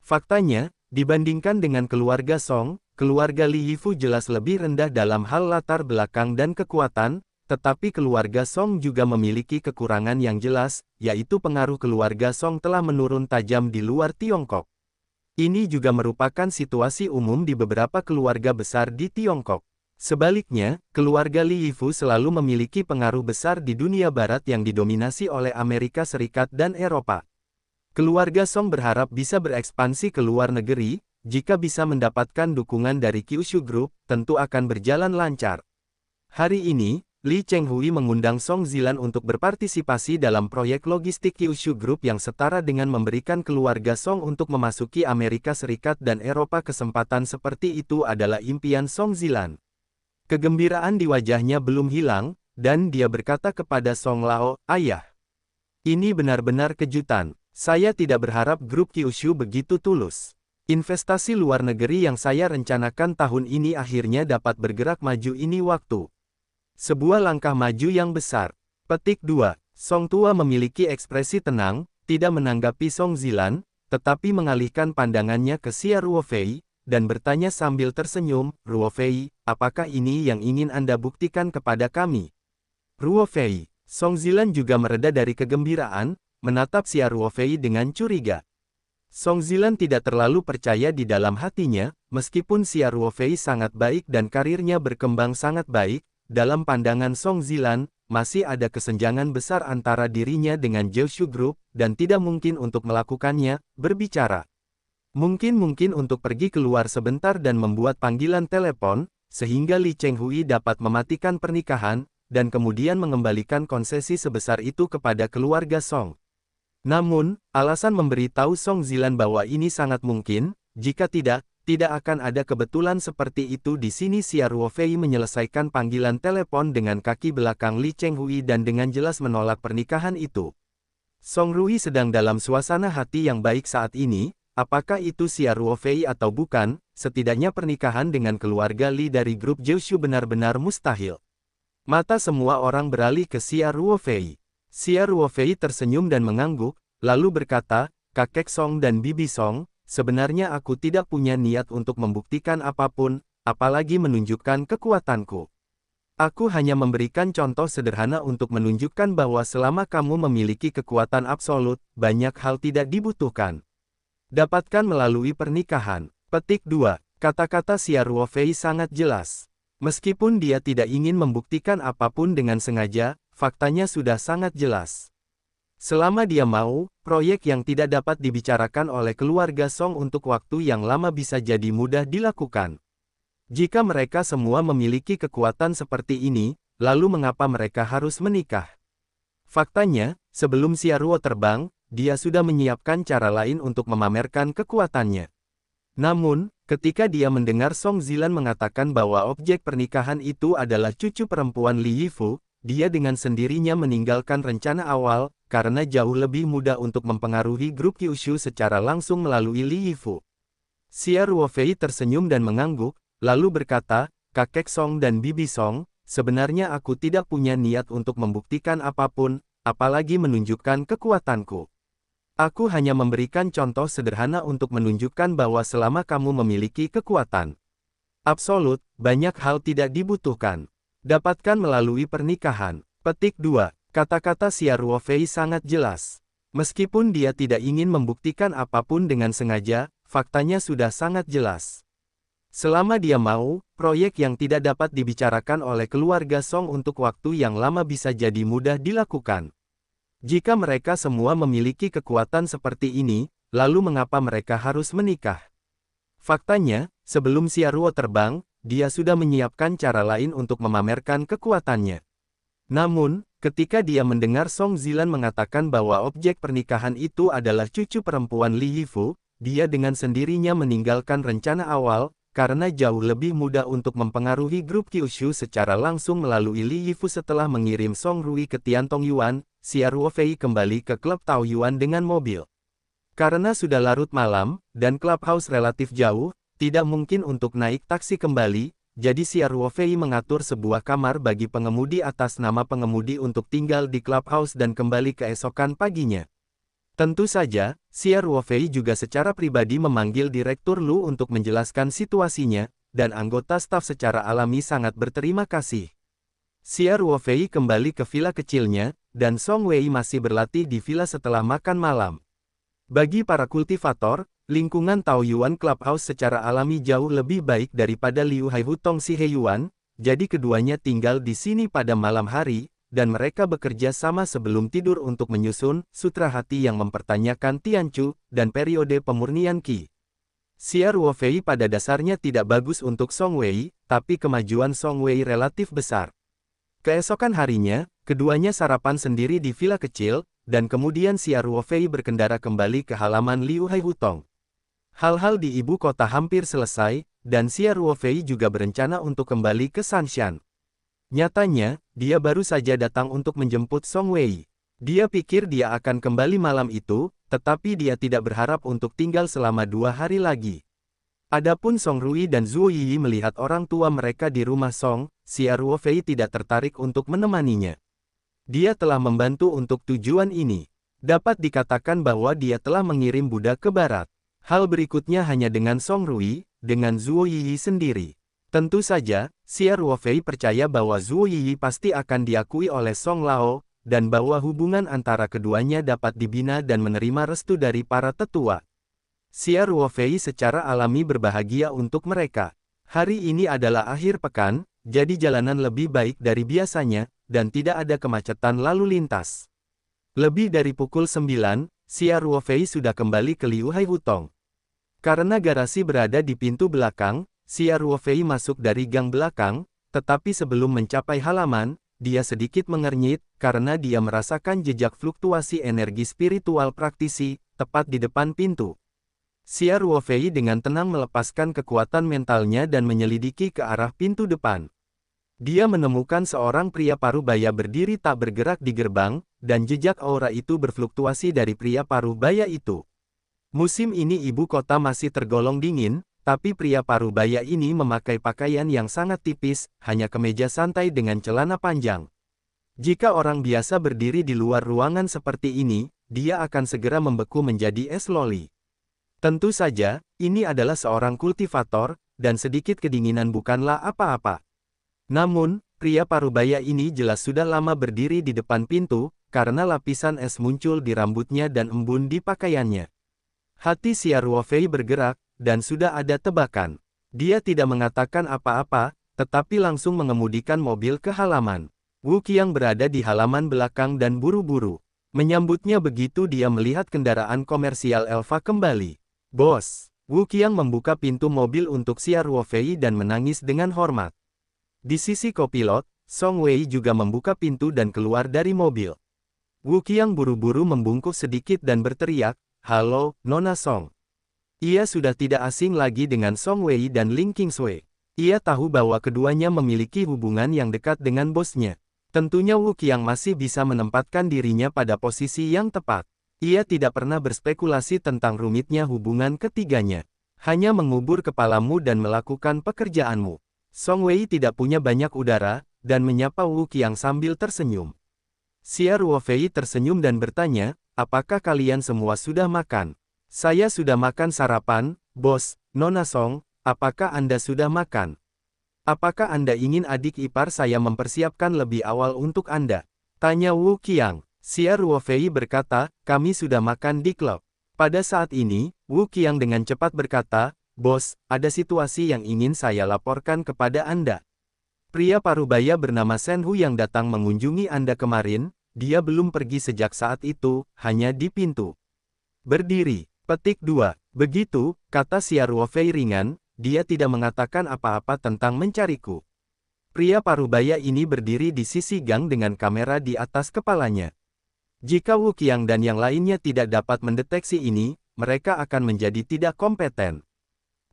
Faktanya, dibandingkan dengan keluarga Song, keluarga Li Yifu jelas lebih rendah dalam hal latar belakang dan kekuatan, tetapi keluarga Song juga memiliki kekurangan yang jelas, yaitu pengaruh keluarga Song telah menurun tajam di luar Tiongkok. Ini juga merupakan situasi umum di beberapa keluarga besar di Tiongkok. Sebaliknya, keluarga Li Yifu selalu memiliki pengaruh besar di dunia barat yang didominasi oleh Amerika Serikat dan Eropa. Keluarga Song berharap bisa berekspansi ke luar negeri. Jika bisa mendapatkan dukungan dari Kyushu Group, tentu akan berjalan lancar. Hari ini, Li Chenghui mengundang Song Zilan untuk berpartisipasi dalam proyek logistik Kyushu Group yang setara dengan memberikan keluarga Song untuk memasuki Amerika Serikat dan Eropa. Kesempatan seperti itu adalah impian Song Zilan. Kegembiraan di wajahnya belum hilang, dan dia berkata kepada Song Lao, "Ayah, Ini benar-benar kejutan. Saya tidak berharap grup Kyushu begitu tulus. Investasi luar negeri yang saya rencanakan tahun ini akhirnya dapat bergerak maju ini waktu. Sebuah langkah maju yang besar. Petik 2. Song tua memiliki ekspresi tenang, tidak menanggapi Song Zilan, tetapi mengalihkan pandangannya ke Xia Ruofei, dan bertanya sambil tersenyum, "Ruofei, apakah ini yang ingin Anda buktikan kepada kami?" Ruofei. Song Zilan juga mereda dari kegembiraan, menatap Xia Ruofei dengan curiga. Song Zilan tidak terlalu percaya di dalam hatinya, meskipun Xia Ruofei sangat baik dan karirnya berkembang sangat baik, dalam pandangan Song Zilan, masih ada kesenjangan besar antara dirinya dengan Jiushu Group, dan tidak mungkin untuk melakukannya, berbicara. Mungkin untuk pergi keluar sebentar dan membuat panggilan telepon, sehingga Li Chenghui dapat mematikan pernikahan, dan kemudian mengembalikan konsesi sebesar itu kepada keluarga Song. Namun, alasan memberitahu Song Zilan bahwa ini sangat mungkin, jika tidak akan ada kebetulan seperti itu di sini. Xia Ruofei menyelesaikan panggilan telepon dengan kaki belakang Li Chenghui dan dengan jelas menolak pernikahan itu. Song Rui sedang dalam suasana hati yang baik saat ini. Apakah itu Xia Ruofei atau bukan, setidaknya pernikahan dengan keluarga Li dari grup Jiushu benar-benar mustahil. Mata semua orang beralih ke Xia Ruofei. Xia Ruofei tersenyum dan mengangguk, lalu berkata, "Kakek Song dan Bibi Song, sebenarnya aku tidak punya niat untuk membuktikan apapun, apalagi menunjukkan kekuatanku. Aku hanya memberikan contoh sederhana untuk menunjukkan bahwa selama kamu memiliki kekuatan absolut, banyak hal tidak dibutuhkan. Dapatkan melalui pernikahan." Petik 2. Kata-kata Xia Ruofei sangat jelas. Meskipun dia tidak ingin membuktikan apapun dengan sengaja, faktanya sudah sangat jelas. Selama dia mau, proyek yang tidak dapat dibicarakan oleh keluarga Song untuk waktu yang lama bisa jadi mudah dilakukan. Jika mereka semua memiliki kekuatan seperti ini, lalu mengapa mereka harus menikah? Faktanya, sebelum Xia Ruo terbang, dia sudah menyiapkan cara lain untuk memamerkan kekuatannya. Namun, ketika dia mendengar Song Zilan mengatakan bahwa objek pernikahan itu adalah cucu perempuan Li Yifu, dia dengan sendirinya meninggalkan rencana awal, karena jauh lebih mudah untuk mempengaruhi grup Kyushu secara langsung melalui Li Yifu. Xia Ruofei tersenyum dan mengangguk, lalu berkata, "Kakek Song dan Bibi Song, sebenarnya aku tidak punya niat untuk membuktikan apapun, apalagi menunjukkan kekuatanku. Aku hanya memberikan contoh sederhana untuk menunjukkan bahwa selama kamu memiliki kekuatan absolut, banyak hal tidak dibutuhkan. Dapatkan melalui pernikahan." Petik 2. Kata-kata Xia Ruofei sangat jelas. Meskipun dia tidak ingin membuktikan apapun dengan sengaja, faktanya sudah sangat jelas. Selama dia mau, proyek yang tidak dapat dibicarakan oleh keluarga Song untuk waktu yang lama bisa jadi mudah dilakukan. Jika mereka semua memiliki kekuatan seperti ini, lalu mengapa mereka harus menikah? Faktanya, sebelum Xia Ruo terbang, dia sudah menyiapkan cara lain untuk memamerkan kekuatannya. Namun, ketika dia mendengar Song Zilan mengatakan bahwa objek pernikahan itu adalah cucu perempuan Li Yifu, dia dengan sendirinya meninggalkan rencana awal, karena jauh lebih mudah untuk mempengaruhi grup Kyushu secara langsung melalui Li Yifu. Setelah mengirim Song Rui ke Tiantong Yuan, Xia Ruofei kembali ke klub Tao Yuan dengan mobil. Karena sudah larut malam, dan clubhouse relatif jauh, tidak mungkin untuk naik taksi kembali, jadi Xia Ruofei mengatur sebuah kamar bagi pengemudi atas nama pengemudi untuk tinggal di clubhouse dan kembali keesokan paginya. Tentu saja, Xia Ruofei juga secara pribadi memanggil Direktur Lu untuk menjelaskan situasinya, dan anggota staf secara alami sangat berterima kasih. Xia Ruofei kembali ke villa kecilnya, dan Song Wei masih berlatih di villa setelah makan malam. Bagi para kultivator, lingkungan Tao Yuan Clubhouse secara alami jauh lebih baik daripada Liu Haihutong Si Heiyuan, jadi keduanya tinggal di sini pada malam hari, dan mereka bekerja sama sebelum tidur untuk menyusun Sutra Hati yang mempertanyakan Tianchu, dan periode pemurnian Qi. Xia Ruofei pada dasarnya tidak bagus untuk Song Wei, tapi kemajuan Song Wei relatif besar. Keesokan harinya, keduanya sarapan sendiri di villa kecil, dan kemudian Xia Ruofei berkendara kembali ke halaman Liu Haihutong. Hal-hal di ibu kota hampir selesai, dan Xia Ruofei juga berencana untuk kembali ke Sanshan. Nyatanya, dia baru saja datang untuk menjemput Song Wei. Dia pikir dia akan kembali malam itu, tetapi dia tidak berharap untuk tinggal selama 2 hari lagi. Adapun Song Rui dan Zhuo Yi melihat orang tua mereka di rumah Song, Xia Ruofei tidak tertarik untuk menemaninya. Dia telah membantu untuk tujuan ini. Dapat dikatakan bahwa dia telah mengirim budak ke barat. Hal berikutnya hanya dengan Song Rui, dengan Zhuo Yi sendiri. Tentu saja, Xia Ruofei percaya bahwa Zhuo Yi pasti akan diakui oleh Song Lao, dan bahwa hubungan antara keduanya dapat dibina dan menerima restu dari para tetua. Xia Ruofei secara alami berbahagia untuk mereka. Hari ini adalah akhir pekan, jadi jalanan lebih baik dari biasanya, dan tidak ada kemacetan lalu lintas. Lebih dari pukul 9, Xia Ruofei sudah kembali ke Liu Hai Wutong. Karena garasi berada di pintu belakang, Xia Ruofei masuk dari gang belakang, tetapi sebelum mencapai halaman, dia sedikit mengernyit, karena dia merasakan jejak fluktuasi energi spiritual praktisi, tepat di depan pintu. Xia Ruofei dengan tenang melepaskan kekuatan mentalnya dan menyelidiki ke arah pintu depan. Dia menemukan seorang pria parubaya berdiri tak bergerak di gerbang, dan jejak aura itu berfluktuasi dari pria parubaya itu. Musim ini ibu kota masih tergolong dingin, tapi pria parubaya ini memakai pakaian yang sangat tipis, hanya kemeja santai dengan celana panjang. Jika orang biasa berdiri di luar ruangan seperti ini, dia akan segera membeku menjadi es loli. Tentu saja, ini adalah seorang kultivator, dan sedikit kedinginan bukanlah apa-apa. Namun, pria parubaya ini jelas sudah lama berdiri di depan pintu, karena lapisan es muncul di rambutnya dan embun di pakaiannya. Hati Xia Ruofei bergerak, dan sudah ada tebakan. Dia tidak mengatakan apa-apa, tetapi langsung mengemudikan mobil ke halaman. Wu Qiang berada di halaman belakang dan buru-buru. Menyambutnya begitu dia melihat kendaraan komersial Elva kembali. Bos, Wu Qiang membuka pintu mobil untuk Xia Ruofei dan menangis dengan hormat. Di sisi kopilot, Song Wei juga membuka pintu dan keluar dari mobil. Wu Qiang buru-buru membungkuk sedikit dan berteriak, "Halo, Nona Song." Ia sudah tidak asing lagi dengan Song Wei dan Ling Qingsui. Ia tahu bahwa keduanya memiliki hubungan yang dekat dengan bosnya. Tentunya Wu Qiang masih bisa menempatkan dirinya pada posisi yang tepat. Ia tidak pernah berspekulasi tentang rumitnya hubungan ketiganya. Hanya mengubur kepalamu dan melakukan pekerjaanmu. Song Wei tidak punya banyak udara, dan menyapa Wu Qiang sambil tersenyum. Xia Ruofei tersenyum dan bertanya, "Apakah kalian semua sudah makan?" "Saya sudah makan sarapan, bos." "Nona Song, apakah Anda sudah makan? Apakah Anda ingin adik ipar saya mempersiapkan lebih awal untuk Anda?" tanya Wu Qiang. Xia Ruofei berkata, "Kami sudah makan di klub." Pada saat ini, Wu Qiang dengan cepat berkata, "Bos, ada situasi yang ingin saya laporkan kepada Anda. Pria parubaya bernama Shen Hu yang datang mengunjungi Anda kemarin, dia belum pergi sejak saat itu, hanya di pintu. Berdiri." Petik 2. Begitu, kata Xia Ruofei ringan, dia tidak mengatakan apa-apa tentang mencariku. Pria parubaya ini berdiri di sisi gang dengan kamera di atas kepalanya. Jika Wu Qiang dan yang lainnya tidak dapat mendeteksi ini, mereka akan menjadi tidak kompeten.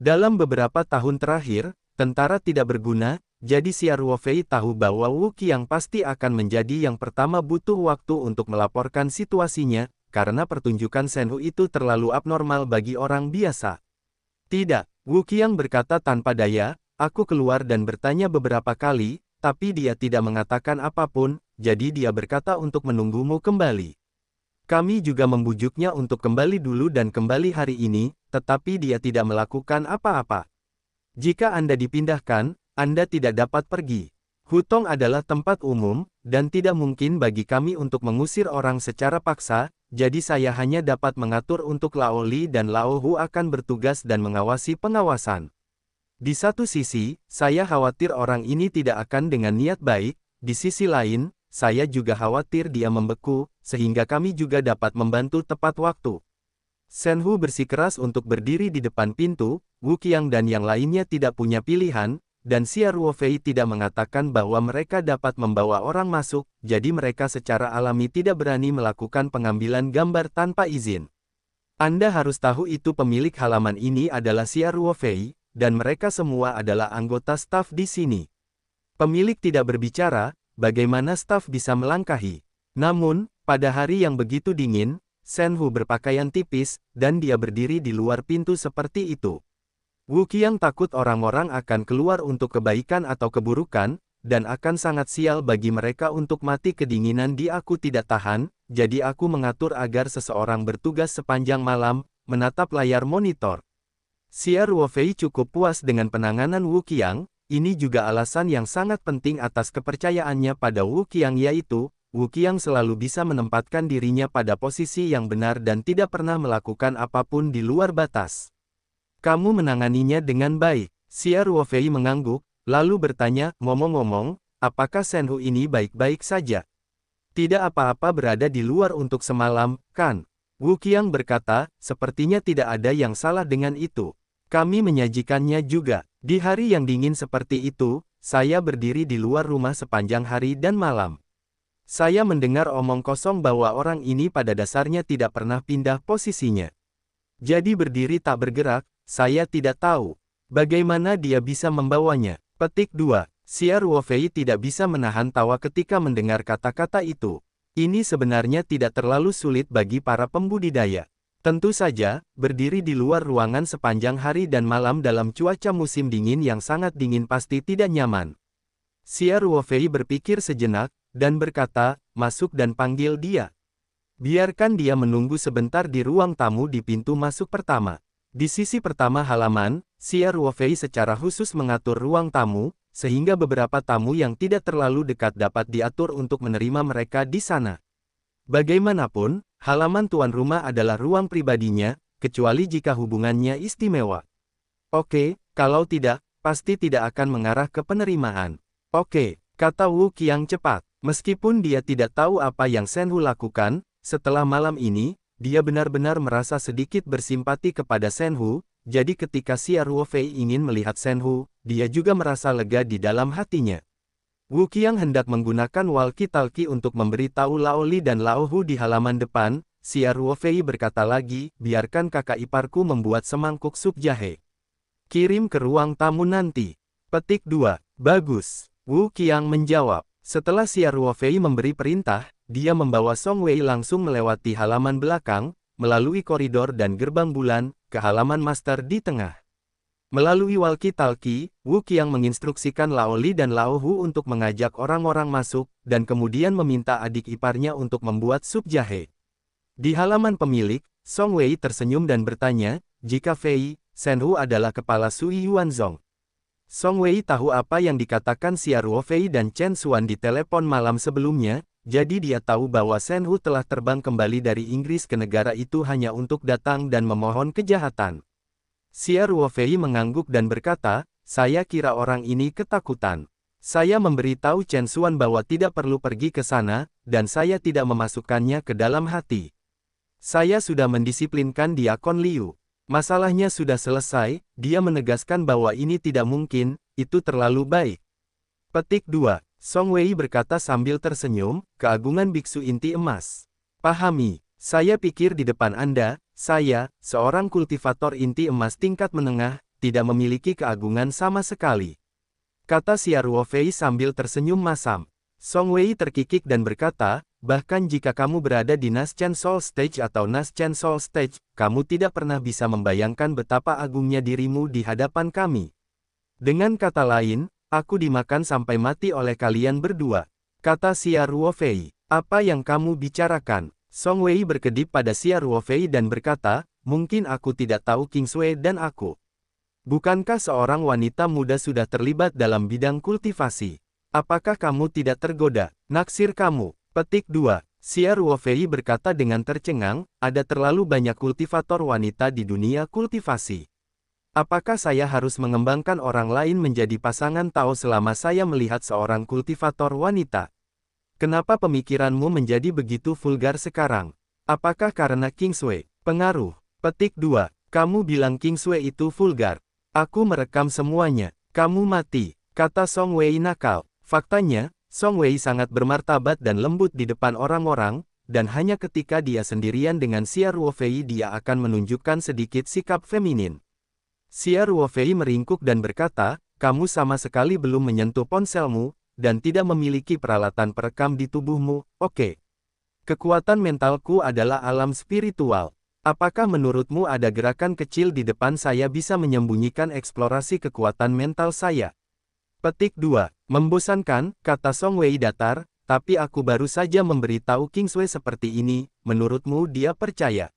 Dalam beberapa tahun terakhir, tentara tidak berguna, jadi Xia Ruofei tahu bahwa Wu Qiang pasti akan menjadi yang pertama butuh waktu untuk melaporkan situasinya, karena pertunjukan Shen Hu itu terlalu abnormal bagi orang biasa. "Tidak," Wu Qiang berkata tanpa daya, "aku keluar dan bertanya beberapa kali, tapi dia tidak mengatakan apapun, jadi dia berkata untuk menunggumu kembali. Kami juga membujuknya untuk kembali dulu dan kembali hari ini, tetapi dia tidak melakukan apa-apa. Jika Anda dipindahkan, Anda tidak dapat pergi. Hutong adalah tempat umum, dan tidak mungkin bagi kami untuk mengusir orang secara paksa, jadi saya hanya dapat mengatur untuk Lao Li dan Lao Hu akan bertugas dan mengawasi pengawasan. Di satu sisi, saya khawatir orang ini tidak akan dengan niat baik, di sisi lain, saya juga khawatir dia membeku, sehingga kami juga dapat membantu tepat waktu." Shen Hu bersikeras untuk berdiri di depan pintu, Wu Qiang dan yang lainnya tidak punya pilihan, dan Xia Ruofei tidak mengatakan bahwa mereka dapat membawa orang masuk, jadi mereka secara alami tidak berani melakukan pengambilan gambar tanpa izin. Anda harus tahu itu pemilik halaman ini adalah Xia Ruofei, dan mereka semua adalah anggota staf di sini. Pemilik tidak berbicara, bagaimana staf bisa melangkahi? Namun, Pada hari yang begitu dingin, Shen Hu berpakaian tipis, dan dia berdiri di luar pintu seperti itu. Wu Qiang takut orang-orang akan keluar untuk kebaikan atau keburukan, dan akan sangat sial bagi mereka untuk mati kedinginan di aku tidak tahan, jadi aku mengatur agar seseorang bertugas sepanjang malam, menatap layar monitor. Xia Ruofei cukup puas dengan penanganan Wu Qiang, ini juga alasan yang sangat penting atas kepercayaannya pada Wu Qiang yaitu, Wu Qiang selalu bisa menempatkan dirinya pada posisi yang benar dan tidak pernah melakukan apapun di luar batas. Kamu menanganinya dengan baik. Xia Ruofei mengangguk, lalu bertanya, ngomong-ngomong, apakah Shen Hu ini baik-baik saja? Tidak apa-apa berada di luar untuk semalam, kan? Wu Qiang berkata, sepertinya tidak ada yang salah dengan itu. Kami menyajikannya juga. Di hari yang dingin seperti itu, saya berdiri di luar rumah sepanjang hari dan malam. Saya mendengar omong kosong bahwa orang ini pada dasarnya tidak pernah pindah posisinya. Jadi berdiri tak bergerak, saya tidak tahu bagaimana dia bisa membawanya. Petik 2. Xia Ruofei tidak bisa menahan tawa ketika mendengar kata-kata itu. Ini sebenarnya tidak terlalu sulit bagi para pembudidaya. Tentu saja, berdiri di luar ruangan sepanjang hari dan malam dalam cuaca musim dingin yang sangat dingin pasti tidak nyaman. Xia Ruofei berpikir sejenak, dan berkata, masuk dan panggil dia. Biarkan dia menunggu sebentar di ruang tamu di pintu masuk pertama. Di sisi pertama halaman, Xia Ruofei secara khusus mengatur ruang tamu, sehingga beberapa tamu yang tidak terlalu dekat dapat diatur untuk menerima mereka di sana. Bagaimanapun, halaman tuan rumah adalah ruang pribadinya, kecuali jika hubungannya istimewa. Oke, kalau tidak, pasti tidak akan mengarah ke penerimaan. Oke, kata Wu Qiang cepat. Meskipun dia tidak tahu apa yang Shen Hu lakukan, setelah malam ini, dia benar-benar merasa sedikit bersimpati kepada Shen Hu, jadi ketika Xia Ruofei ingin melihat Shen Hu, dia juga merasa lega di dalam hatinya. Wu Qiang hendak menggunakan walkie-talkie untuk memberitahu Lao Li dan Lao Hu di halaman depan. Xia Ruofei berkata lagi, biarkan kakak iparku membuat semangkuk sup jahe. Kirim ke ruang tamu nanti. Petik 2. Bagus. Wu Qiang menjawab. Setelah Xia Ruofei memberi perintah, dia membawa Song Wei langsung melewati halaman belakang, melalui koridor dan gerbang bulan, ke halaman master di tengah. Melalui walkie-talkie, Wu Qiang menginstruksikan Lao Li dan Lao Hu untuk mengajak orang-orang masuk, dan kemudian meminta adik iparnya untuk membuat sup jahe. Di halaman pemilik, Song Wei tersenyum dan bertanya, jika Fei, Shen Hu adalah kepala Sui Yuanzong. Song Wei tahu apa yang dikatakan Xia Ruofei dan Chen Xuan di telepon malam sebelumnya, jadi dia tahu bahwa Shen Hu telah terbang kembali dari Inggris ke negara itu hanya untuk datang dan memohon kejahatan. Xia Ruofei mengangguk dan berkata, saya kira orang ini ketakutan. Saya memberitahu Chen Xuan bahwa tidak perlu pergi ke sana, dan saya tidak memasukkannya ke dalam hati. Saya sudah mendisiplinkan Diakon Liu. Masalahnya sudah selesai, dia menegaskan bahwa ini tidak mungkin, itu terlalu baik. Petik 2. Song Wei berkata sambil tersenyum, keagungan biksu inti emas. Pahami, saya pikir di depan Anda, saya, seorang kultivator inti emas tingkat menengah, tidak memiliki keagungan sama sekali. Kata Xia Ruofei sambil tersenyum masam. Song Wei terkikik dan berkata, bahkan jika kamu berada di Naschen Soul Stage atau Naschen Soul Stage, kamu tidak pernah bisa membayangkan betapa agungnya dirimu di hadapan kami. Dengan kata lain, aku dimakan sampai mati oleh kalian berdua. Kata Xia Ruofei, apa yang kamu bicarakan? Song Wei berkedip pada Xia Ruofei dan berkata, mungkin aku tidak tahu Kingsway dan aku. Bukankah seorang wanita muda sudah terlibat dalam bidang kultivasi? Apakah kamu tidak tergoda? Naksir kamu. Petik 2. Xia Ruofei berkata dengan tercengang, ada terlalu banyak kultivator wanita di dunia kultivasi. Apakah saya harus mengembangkan orang lain menjadi pasangan Tao selama saya melihat seorang kultivator wanita? Kenapa pemikiranmu menjadi begitu vulgar sekarang? Apakah karena Kingsway? Pengaruh. Petik 2. Kamu bilang Kingsway itu vulgar. Aku merekam semuanya. Kamu mati. Kata Song Wei nakal. Faktanya, Song Wei sangat bermartabat dan lembut di depan orang-orang, dan hanya ketika dia sendirian dengan Xia Ruofei dia akan menunjukkan sedikit sikap feminin. Xia Ruofei meringkuk dan berkata, kamu sama sekali belum menyentuh ponselmu, dan tidak memiliki peralatan perekam di tubuhmu, oke. Kekuatan mentalku adalah alam spiritual. Apakah menurutmu ada gerakan kecil di depan saya bisa menyembunyikan eksplorasi kekuatan mental saya? Petik 2. Membosankan, kata Song Wei datar, tapi aku baru saja memberitahu Kingsway seperti ini, menurutmu dia percaya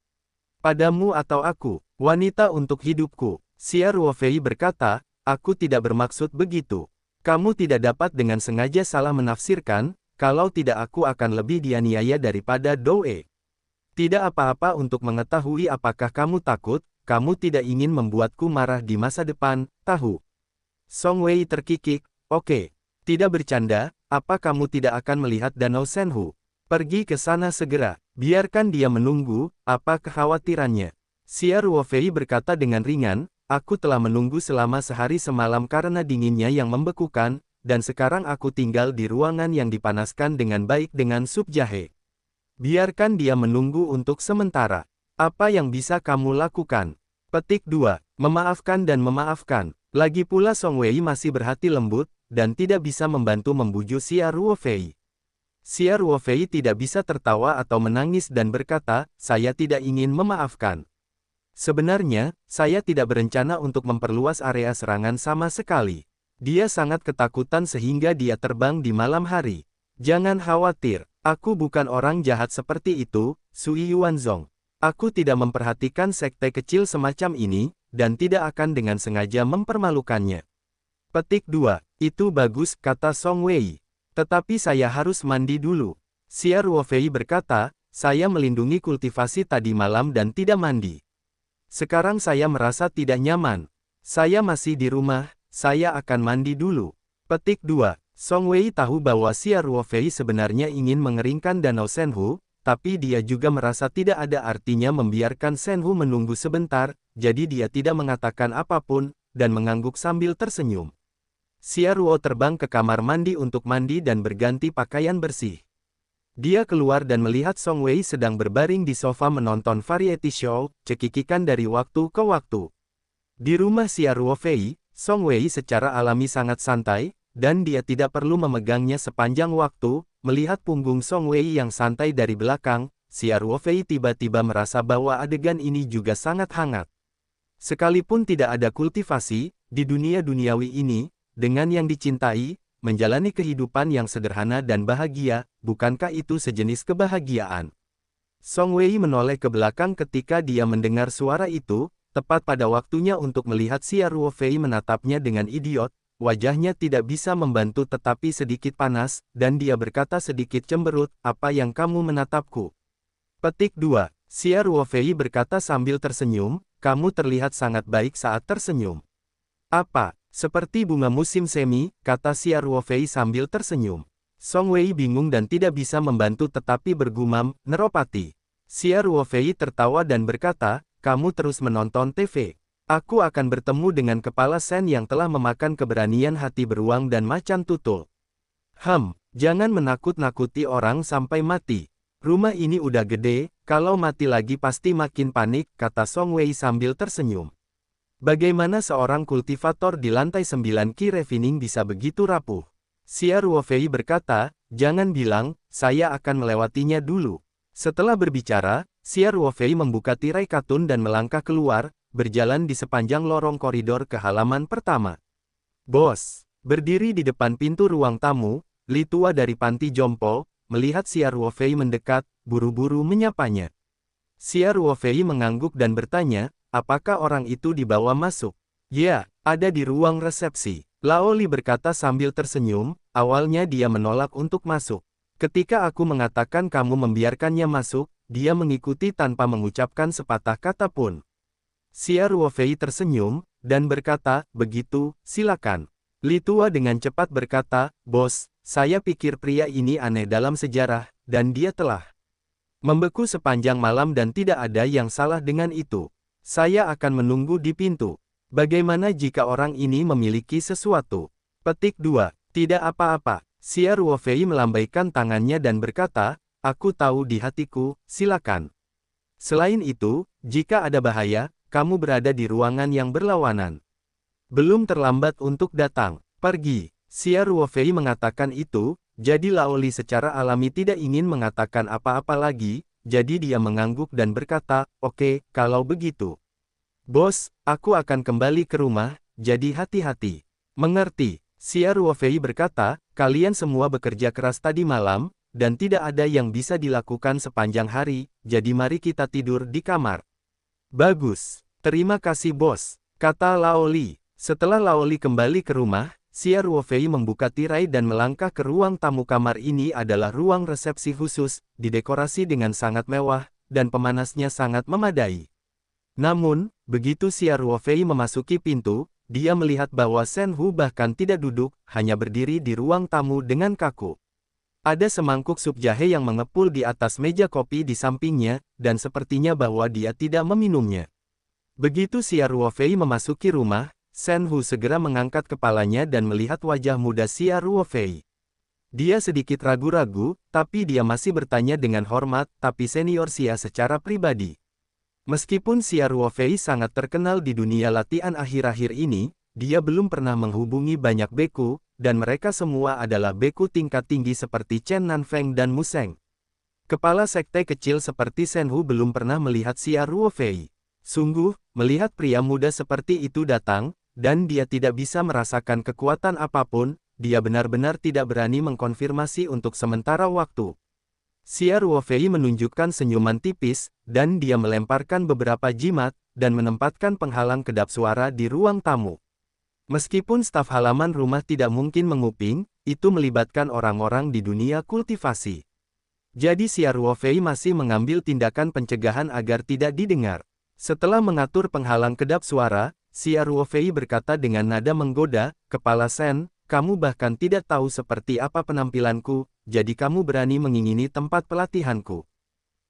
padamu atau aku, wanita untuk hidupku? Xia Ruofei berkata, aku tidak bermaksud begitu. Kamu tidak dapat dengan sengaja salah menafsirkan, kalau tidak aku akan lebih dianiaya daripada Doe. Tidak apa-apa untuk mengetahui apakah kamu takut, kamu tidak ingin membuatku marah di masa depan, tahu? Song Wei terkikik, oke. Tidak bercanda, apa kamu tidak akan melihat Danau Shenhu? Pergi ke sana segera, biarkan dia menunggu, apa kekhawatirannya? Xia Ruofei berkata dengan ringan, aku telah menunggu selama sehari semalam karena dinginnya yang membekukan, dan sekarang aku tinggal di ruangan yang dipanaskan dengan baik dengan sup jahe. Biarkan dia menunggu untuk sementara. Apa yang bisa kamu lakukan? Petik 2. Memaafkan dan memaafkan. Lagi pula Song Wei masih berhati lembut, dan tidak bisa membantu membujuk Xia Ruofei. Xia Ruofei tidak bisa tertawa atau menangis dan berkata, saya tidak ingin memaafkan. Sebenarnya, saya tidak berencana untuk memperluas area serangan sama sekali. Dia sangat ketakutan sehingga dia terbang di malam hari. Jangan khawatir, aku bukan orang jahat seperti itu, Sui Yuanzong. Aku tidak memperhatikan sekte kecil semacam ini, dan tidak akan dengan sengaja mempermalukannya. Petik 2. Itu bagus, kata Song Wei. Tetapi saya harus mandi dulu. Xia Ruofei berkata, saya melindungi kultivasi tadi malam dan tidak mandi. Sekarang saya merasa tidak nyaman. Saya masih di rumah, saya akan mandi dulu. Petik 2. Song Wei tahu bahwa Xia Ruofei sebenarnya ingin mengeringkan Danau Shenhu, tapi dia juga merasa tidak ada artinya membiarkan Shenhu menunggu sebentar, jadi dia tidak mengatakan apapun, dan mengangguk sambil tersenyum. Xia Ruo terbang ke kamar mandi untuk mandi dan berganti pakaian bersih. Dia keluar dan melihat Song Wei sedang berbaring di sofa menonton variety show, cekikikan dari waktu ke waktu. Di rumah Xia Ruofei, Song Wei secara alami sangat santai, dan dia tidak perlu memegangnya sepanjang waktu. Melihat punggung Song Wei yang santai dari belakang, Xia Ruofei tiba-tiba merasa bahwa adegan ini juga sangat hangat. Sekalipun tidak ada kultivasi, di dunia duniawi ini, dengan yang dicintai, menjalani kehidupan yang sederhana dan bahagia, bukankah itu sejenis kebahagiaan? Song Wei menoleh ke belakang ketika dia mendengar suara itu, tepat pada waktunya untuk melihat Xia Ruofei menatapnya dengan idiot. Wajahnya tidak bisa membantu tetapi sedikit panas, dan dia berkata sedikit cemberut, apa yang kamu menatapku? Petik 2. Xia Ruofei berkata sambil tersenyum, kamu terlihat sangat baik saat tersenyum. Apa? Seperti bunga musim semi, kata Xia Ruofei sambil tersenyum. Song Wei bingung dan tidak bisa membantu tetapi bergumam, Neropati. Xia Ruofei tertawa dan berkata, kamu terus menonton TV. Aku akan bertemu dengan kepala Sen yang telah memakan keberanian hati beruang dan macan tutul. Jangan menakut-nakuti orang sampai mati. Rumah ini udah gede, kalau mati lagi pasti makin panik, kata Song Wei sambil tersenyum. Bagaimana seorang kultivator di lantai 9 Qi Refining bisa begitu rapuh? Xia Ruofei berkata, jangan bilang, saya akan melewatinya dulu. Setelah berbicara, Xia Ruofei membuka tirai katun dan melangkah keluar, berjalan di sepanjang lorong koridor ke halaman pertama. Bos, berdiri di depan pintu ruang tamu, Li tua dari panti jompo, melihat Xia Ruofei mendekat, buru-buru menyapanya. Xia Ruofei mengangguk dan bertanya, apakah orang itu dibawa masuk? Ya, ada di ruang resepsi. Lao Li berkata sambil tersenyum, awalnya dia menolak untuk masuk. Ketika aku mengatakan kamu membiarkannya masuk, dia mengikuti tanpa mengucapkan sepatah kata pun. Xia Ruofei tersenyum, dan berkata, begitu, silakan. Li tua dengan cepat berkata, bos, saya pikir pria ini aneh dalam sejarah, dan dia telah membeku sepanjang malam dan tidak ada yang salah dengan itu. Saya akan menunggu di pintu. Bagaimana jika orang ini memiliki sesuatu? Petik 2. Tidak apa-apa. Xia Ruofei melambaikan tangannya dan berkata, aku tahu di hatiku, silakan. Selain itu, jika ada bahaya, kamu berada di ruangan yang berlawanan. Belum terlambat untuk datang. Pergi. Xia Ruofei mengatakan itu, Jadi Laoli secara alami tidak ingin mengatakan apa-apa lagi, jadi dia mengangguk dan berkata, "Oke, kalau begitu. Bos, aku akan kembali ke rumah, jadi hati-hati." "Mengerti," Xia Ruofei berkata, "kalian semua bekerja keras tadi malam, dan tidak ada yang bisa dilakukan sepanjang hari, jadi mari kita tidur di kamar." "Bagus. Terima kasih bos," kata Laoli. Setelah Laoli kembali ke rumah, Xia Ruofei membuka tirai dan melangkah ke ruang tamu. Kamar ini adalah ruang resepsi khusus, didekorasi dengan sangat mewah, dan pemanasnya sangat memadai. Namun, begitu Xia Ruofei memasuki pintu, dia melihat bahwa Shen Hu bahkan tidak duduk, hanya berdiri di ruang tamu dengan kaku. Ada semangkuk sup jahe yang mengepul di atas meja kopi di sampingnya, dan sepertinya bahwa dia tidak meminumnya. Begitu Xia Ruofei memasuki rumah, Shen Hu segera mengangkat kepalanya dan melihat wajah muda Xia Ruofei. Dia sedikit ragu-ragu, tapi dia masih bertanya dengan hormat, "Tapi senior Xia secara pribadi." Meskipun Xia Ruofei sangat terkenal di dunia latihan akhir-akhir ini, dia belum pernah menghubungi banyak beku, dan mereka semua adalah beku tingkat tinggi seperti Chen Nanfeng dan Museng. Kepala sekte kecil seperti Shen Hu belum pernah melihat Xia Ruofei. Sungguh, melihat pria muda seperti itu datang, dan dia tidak bisa merasakan kekuatan apapun, dia benar-benar tidak berani mengkonfirmasi untuk sementara waktu. Xia Ruofei menunjukkan senyuman tipis, dan dia melemparkan beberapa jimat, dan menempatkan penghalang kedap suara di ruang tamu. Meskipun staf halaman rumah tidak mungkin menguping, itu melibatkan orang-orang di dunia kultivasi. Jadi Xia Ruofei masih mengambil tindakan pencegahan agar tidak didengar. Setelah mengatur penghalang kedap suara, Xia Ruofei berkata dengan nada menggoda, "Kepala Shen, kamu bahkan tidak tahu seperti apa penampilanku, jadi kamu berani mengingini tempat pelatihanku.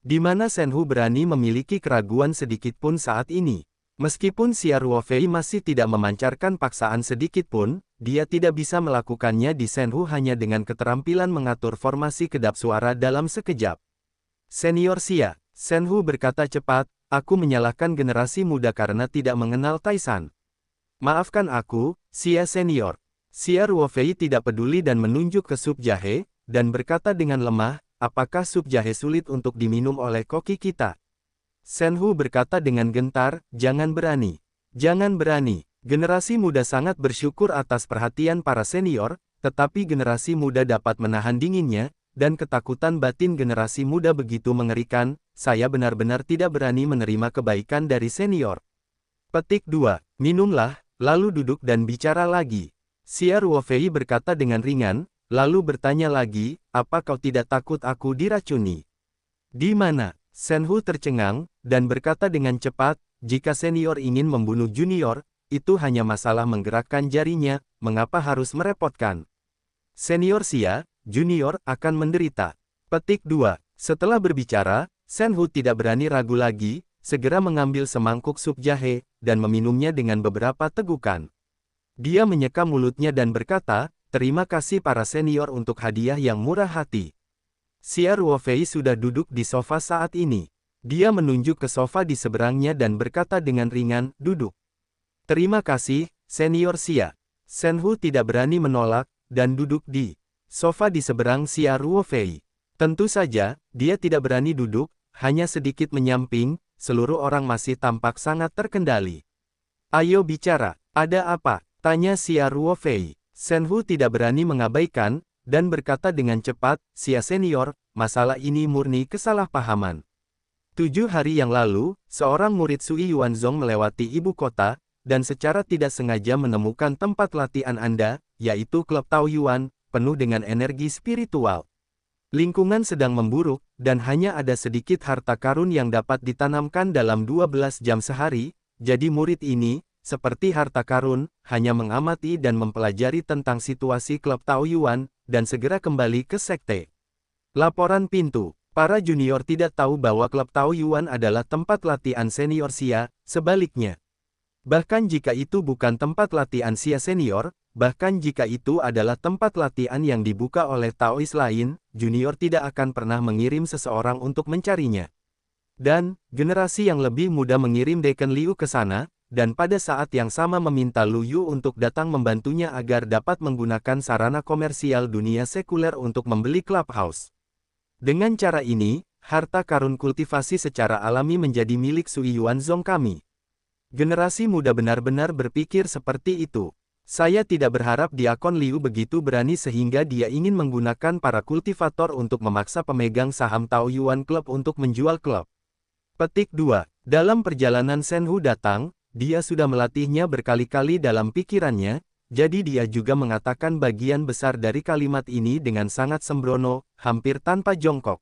Di mana Shen Hu berani memiliki keraguan sedikit pun saat ini." Meskipun Xia Ruofei masih tidak memancarkan paksaan sedikit pun, dia tidak bisa melakukannya di Shen Hu hanya dengan keterampilan mengatur formasi kedap suara dalam sekejap. "Senior Xia," Shen Hu berkata cepat, "aku menyalahkan generasi muda karena tidak mengenal Taisan. Maafkan aku, Xia Senior." Xia Ruofei tidak peduli dan menunjuk ke sup jahe, dan berkata dengan lemah, "Apakah sup jahe sulit untuk diminum oleh koki kita?" Shen Hu berkata dengan gentar, "Jangan berani. Jangan berani." Generasi muda sangat bersyukur atas perhatian para senior, tetapi generasi muda dapat menahan dinginnya, dan ketakutan batin generasi muda begitu mengerikan, "Saya benar-benar tidak berani menerima kebaikan dari senior." Petik 2. Minumlah, lalu duduk dan bicara lagi. Xia Ruofei berkata dengan ringan, lalu bertanya lagi, "Apa kau tidak takut aku diracuni?" "Di mana?" Shen Hu tercengang, dan berkata dengan cepat, "Jika senior ingin membunuh junior, itu hanya masalah menggerakkan jarinya, mengapa harus merepotkan? Senior Xia, junior akan menderita." Petik 2. Setelah berbicara, Shen Hu tidak berani ragu lagi, segera mengambil semangkuk sup jahe, dan meminumnya dengan beberapa tegukan. Dia menyeka mulutnya dan berkata, "Terima kasih para senior untuk hadiah yang murah hati." Xia Ruofei sudah duduk di sofa saat ini. Dia menunjuk ke sofa di seberangnya dan berkata dengan ringan, "Duduk." "Terima kasih, senior Xia." Shen Hu tidak berani menolak, dan duduk di sofa di seberang Xia Ruofei. Tentu saja, dia tidak berani duduk, hanya sedikit menyamping, seluruh orang masih tampak sangat terkendali. "Ayo bicara, ada apa?" tanya Xia Ruofei. Shen Hu tidak berani mengabaikan, dan berkata dengan cepat, "Xia Senior, masalah ini murni kesalahpahaman. 7 hari yang lalu, seorang murid Sui Yuanzong melewati ibu kota, dan secara tidak sengaja menemukan tempat latihan Anda, yaitu Klub Tao Yuan, penuh dengan energi spiritual. Lingkungan sedang memburuk, dan hanya ada sedikit harta karun yang dapat ditanamkan dalam 12 jam sehari, jadi murid ini, seperti harta karun, hanya mengamati dan mempelajari tentang situasi Klub Tao Yuan, dan segera kembali ke sekte." Laporan pintu. Para junior tidak tahu bahwa Klub Tao Yuan adalah tempat latihan senior Xia, sebaliknya. Bahkan jika itu bukan tempat latihan Xia Senior, bahkan jika itu adalah tempat latihan yang dibuka oleh Taois lain, junior tidak akan pernah mengirim seseorang untuk mencarinya. Dan, generasi yang lebih muda mengirim Deacon Liu ke sana, dan pada saat yang sama meminta Lu Yu untuk datang membantunya agar dapat menggunakan sarana komersial dunia sekuler untuk membeli Clubhouse. Dengan cara ini, harta karun kultivasi secara alami menjadi milik Sui Yuanzong kami. Generasi muda benar-benar berpikir seperti itu. Saya tidak berharap Diakon Liu begitu berani sehingga dia ingin menggunakan para kultivator untuk memaksa pemegang saham Taoyuan Club untuk menjual klub. Petik 2. Dalam perjalanan Shen Hu datang, dia sudah melatihnya berkali-kali dalam pikirannya, jadi dia juga mengatakan bagian besar dari kalimat ini dengan sangat sembrono, hampir tanpa jongkok.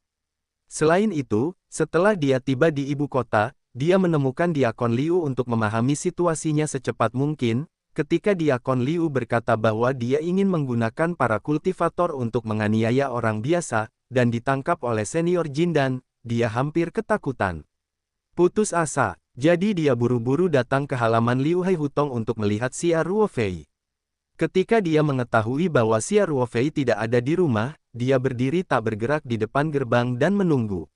Selain itu, setelah dia tiba di ibu kota, dia menemukan Diakon Liu untuk memahami situasinya secepat mungkin. Ketika Diakon Liu berkata bahwa dia ingin menggunakan para kultivator untuk menganiaya orang biasa, dan ditangkap oleh senior Jindan, dia hampir ketakutan. Putus asa, jadi dia buru-buru datang ke halaman Liu Haihutong untuk melihat Xia Ruofei. Ketika dia mengetahui bahwa Xia Ruofei tidak ada di rumah, dia berdiri tak bergerak di depan gerbang dan menunggu.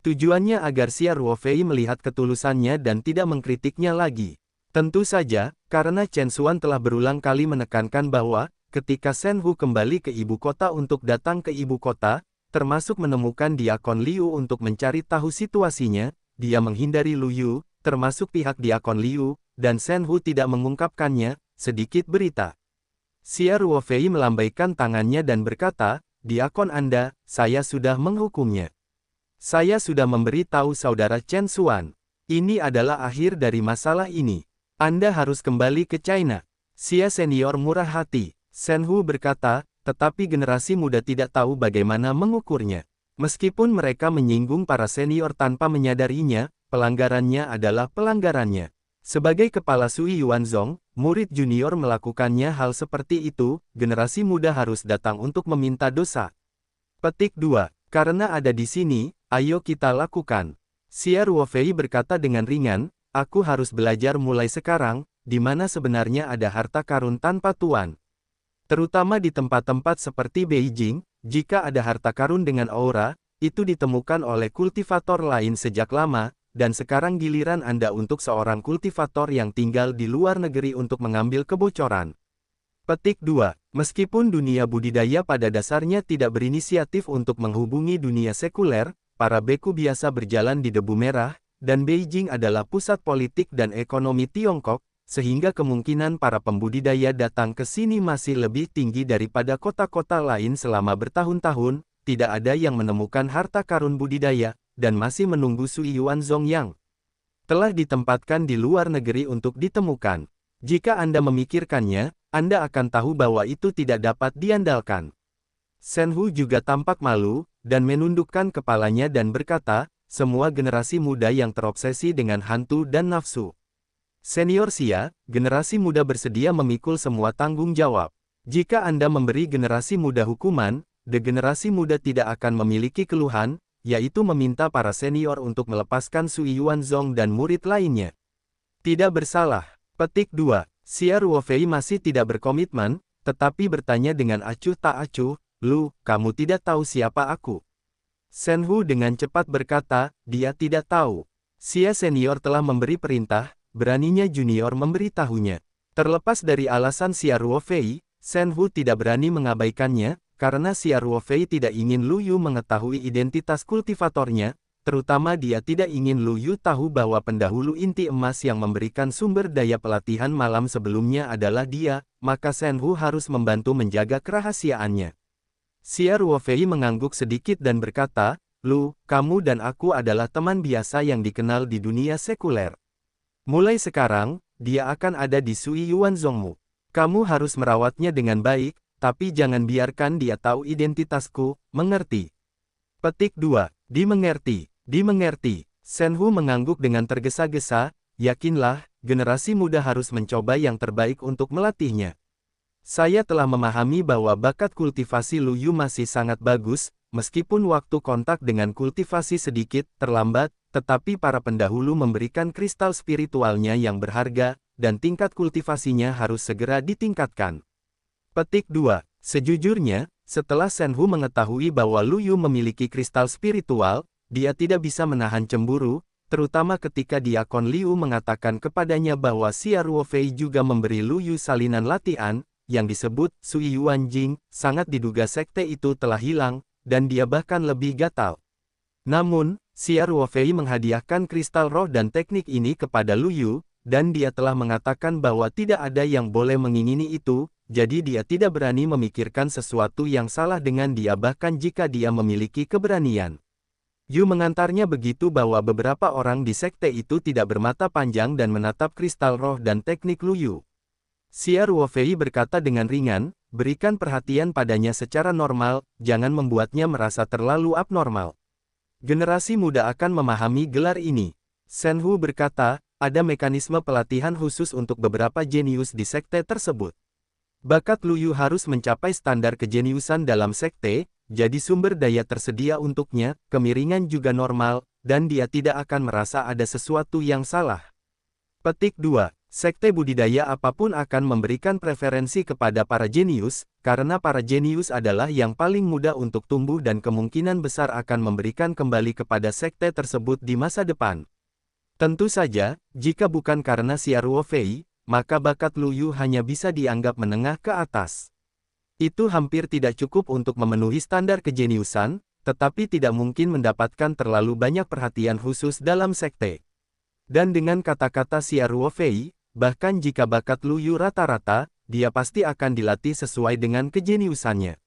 Tujuannya agar Xia Ruofei melihat ketulusannya dan tidak mengkritiknya lagi. Tentu saja, karena Chen Xuan telah berulang kali menekankan bahwa, ketika Shen Hu kembali ke ibu kota untuk datang ke ibu kota, termasuk menemukan Diakon Liu untuk mencari tahu situasinya, dia menghindari Lu Yu, termasuk pihak Diakon Liu, dan Shen Hu tidak mengungkapkannya. Sedikit berita. Xia Ruofei melambaikan tangannya dan berkata, Diakon Anda, saya sudah menghukumnya. Saya sudah memberi tahu saudara Chen Xuan. Ini adalah akhir dari masalah ini. Anda harus kembali ke China. Xia senior murah hati. Shen Hu berkata, tetapi generasi muda tidak tahu bagaimana mengukurnya. Meskipun mereka menyinggung para senior tanpa menyadarinya, pelanggarannya adalah pelanggarannya. Sebagai kepala Sui Yuanzong, murid junior melakukannya hal seperti itu, generasi muda harus datang untuk meminta dosa. Petik 2. Karena ada di sini, ayo kita lakukan. Xia Ruofei berkata dengan ringan, aku harus belajar mulai sekarang, di mana sebenarnya ada harta karun tanpa tuan. Terutama di tempat-tempat seperti Beijing, jika ada harta karun dengan aura, itu ditemukan oleh kultivator lain sejak lama, dan sekarang giliran Anda untuk seorang kultivator yang tinggal di luar negeri untuk mengambil kebocoran. Petik 2. Meskipun dunia budidaya pada dasarnya tidak berinisiatif untuk menghubungi dunia sekuler, para beku biasa berjalan di debu merah, dan Beijing adalah pusat politik dan ekonomi Tiongkok, sehingga kemungkinan para pembudidaya datang ke sini masih lebih tinggi daripada kota-kota lain selama bertahun-tahun. Tidak ada yang menemukan harta karun budidaya, dan masih menunggu Sui Yuanzong yang telah ditempatkan di luar negeri untuk ditemukan. Jika Anda memikirkannya, Anda akan tahu bahwa itu tidak dapat diandalkan. Shen Hu juga tampak malu, dan menundukkan kepalanya dan berkata, semua generasi muda yang terobsesi dengan hantu dan nafsu. Senior Xia, generasi muda bersedia memikul semua tanggung jawab. Jika Anda memberi generasi muda hukuman, generasi muda tidak akan memiliki keluhan, yaitu meminta para senior untuk melepaskan Sui Yuanzong dan murid lainnya. Tidak bersalah. Petik 2. Xia Ruofei masih tidak berkomitmen, tetapi bertanya dengan acuh tak acuh, Lu, kamu tidak tahu siapa aku? Shen Hu dengan cepat berkata, dia tidak tahu. Xia senior telah memberi perintah, beraninya junior memberitahunya. Terlepas dari alasan Xia Ruofei, Shen Hu tidak berani mengabaikannya, karena Xia Ruofei tidak ingin Lu Yu mengetahui identitas kultivatornya, terutama dia tidak ingin Lu Yu tahu bahwa pendahulu inti emas yang memberikan sumber daya pelatihan malam sebelumnya adalah dia, maka Shen Hu harus membantu menjaga kerahasiaannya. Xia Ruofei mengangguk sedikit dan berkata, Lu, kamu dan aku adalah teman biasa yang dikenal di dunia sekuler. Mulai sekarang, dia akan ada di Sui Yuanzongmu. Kamu harus merawatnya dengan baik, tapi jangan biarkan dia tahu identitasku, mengerti? Petik 2. Dimengerti, dimengerti. Shen Hu mengangguk dengan tergesa-gesa, yakinlah, generasi muda harus mencoba yang terbaik untuk melatihnya. Saya telah memahami bahwa bakat kultivasi Lu Yu masih sangat bagus, meskipun waktu kontak dengan kultivasi sedikit terlambat, tetapi para pendahulu memberikan kristal spiritualnya yang berharga, dan tingkat kultivasinya harus segera ditingkatkan. Petik 2. Sejujurnya, setelah Shen Hu mengetahui bahwa Lu Yu memiliki kristal spiritual, dia tidak bisa menahan cemburu, terutama ketika Diakon Liu mengatakan kepadanya bahwa Xia Ruofei juga memberi Lu Yu salinan latihan, yang disebut Sui Yuan Jing. Sangat diduga sekte itu telah hilang, dan dia bahkan lebih gatal. Namun, Xia Ruofei menghadiahkan kristal roh dan teknik ini kepada Lu Yu, dan dia telah mengatakan bahwa tidak ada yang boleh mengingini itu, jadi dia tidak berani memikirkan sesuatu yang salah dengan dia bahkan jika dia memiliki keberanian. Yu mengantarnya begitu bahwa beberapa orang di sekte itu tidak bermata panjang dan menatap kristal roh dan teknik Lu Yu. Xia Ruofei berkata dengan ringan, berikan perhatian padanya secara normal, jangan membuatnya merasa terlalu abnormal. Generasi muda akan memahami gelar ini. Shen Hu berkata, ada mekanisme pelatihan khusus untuk beberapa jenius di sekte tersebut. Bakat Lu Yu harus mencapai standar kejeniusan dalam sekte, jadi sumber daya tersedia untuknya, kemiringan juga normal, dan dia tidak akan merasa ada sesuatu yang salah. Petik 2. Sekte budidaya apapun akan memberikan preferensi kepada para jenius, karena para jenius adalah yang paling mudah untuk tumbuh dan kemungkinan besar akan memberikan kembali kepada sekte tersebut di masa depan. Tentu saja, jika bukan karena Xia Ruofei, maka bakat Lu Yu hanya bisa dianggap menengah ke atas. Itu hampir tidak cukup untuk memenuhi standar kejeniusan, tetapi tidak mungkin mendapatkan terlalu banyak perhatian khusus dalam sekte. Dan dengan kata-kata Xia Ruofei, bahkan jika bakat Lu Yu rata-rata, dia pasti akan dilatih sesuai dengan kejeniusannya.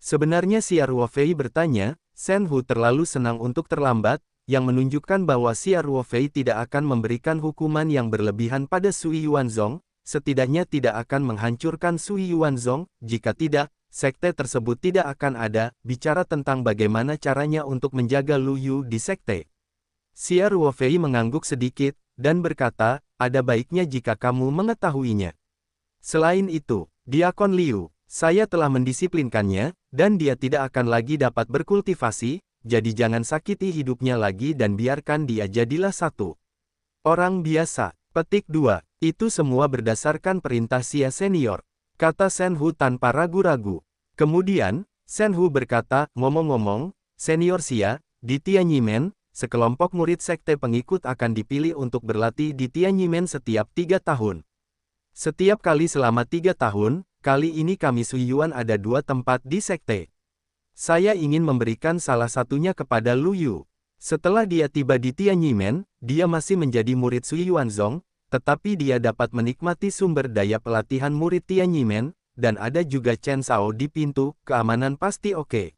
Sebenarnya Xia Ruofei bertanya, Shen Hu terlalu senang untuk terlambat, yang menunjukkan bahwa Xia Ruofei tidak akan memberikan hukuman yang berlebihan pada Sui Yuanzong, setidaknya tidak akan menghancurkan Sui Yuanzong, jika tidak, sekte tersebut tidak akan ada. Bicara tentang bagaimana caranya untuk menjaga Lu Yu di sekte. Xia Ruofei mengangguk sedikit, dan berkata, ada baiknya jika kamu mengetahuinya. Selain itu, Diakon Liu, saya telah mendisiplinkannya, dan dia tidak akan lagi dapat berkultivasi, jadi jangan sakiti hidupnya lagi dan biarkan dia jadilah satu orang biasa. Petik 2. Itu semua berdasarkan perintah Xia Senior, kata Shen Hu tanpa ragu-ragu. Kemudian, Shen Hu berkata, ngomong-ngomong, Senior Xia, di Tianyimen, sekelompok murid sekte pengikut akan dipilih untuk berlatih di Tianyimen setiap 3 tahun. Setiap kali selama 3 tahun, kali ini kami Sui Yuan ada 2 tempat di sekte. Saya ingin memberikan salah satunya kepada Lu Yu. Setelah dia tiba di Tianyimen, dia masih menjadi murid Sui Yuanzong, tetapi dia dapat menikmati sumber daya pelatihan murid Tianyimen, dan ada juga Chen Shao di pintu, keamanan pasti oke.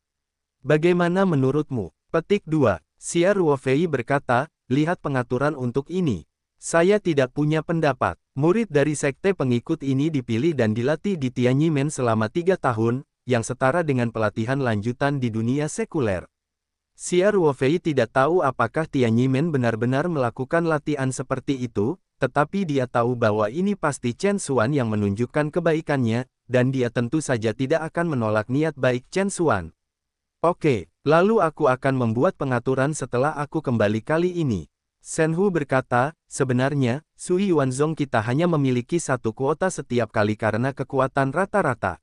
Bagaimana menurutmu? Petik 2. Xia Ruofei berkata, lihat pengaturan untuk ini. Saya tidak punya pendapat. Murid dari sekte pengikut ini dipilih dan dilatih di Tianyimen selama 3 tahun, yang setara dengan pelatihan lanjutan di dunia sekuler. Xia Ruofei tidak tahu apakah Tianyimen benar-benar melakukan latihan seperti itu, tetapi dia tahu bahwa ini pasti Chen Xuan yang menunjukkan kebaikannya, dan dia tentu saja tidak akan menolak niat baik Chen Xuan. Oke, lalu aku akan membuat pengaturan setelah aku kembali kali ini. Shen Hu berkata, sebenarnya, Sui Yuanzong kita hanya memiliki 1 kuota setiap kali karena kekuatan rata-rata.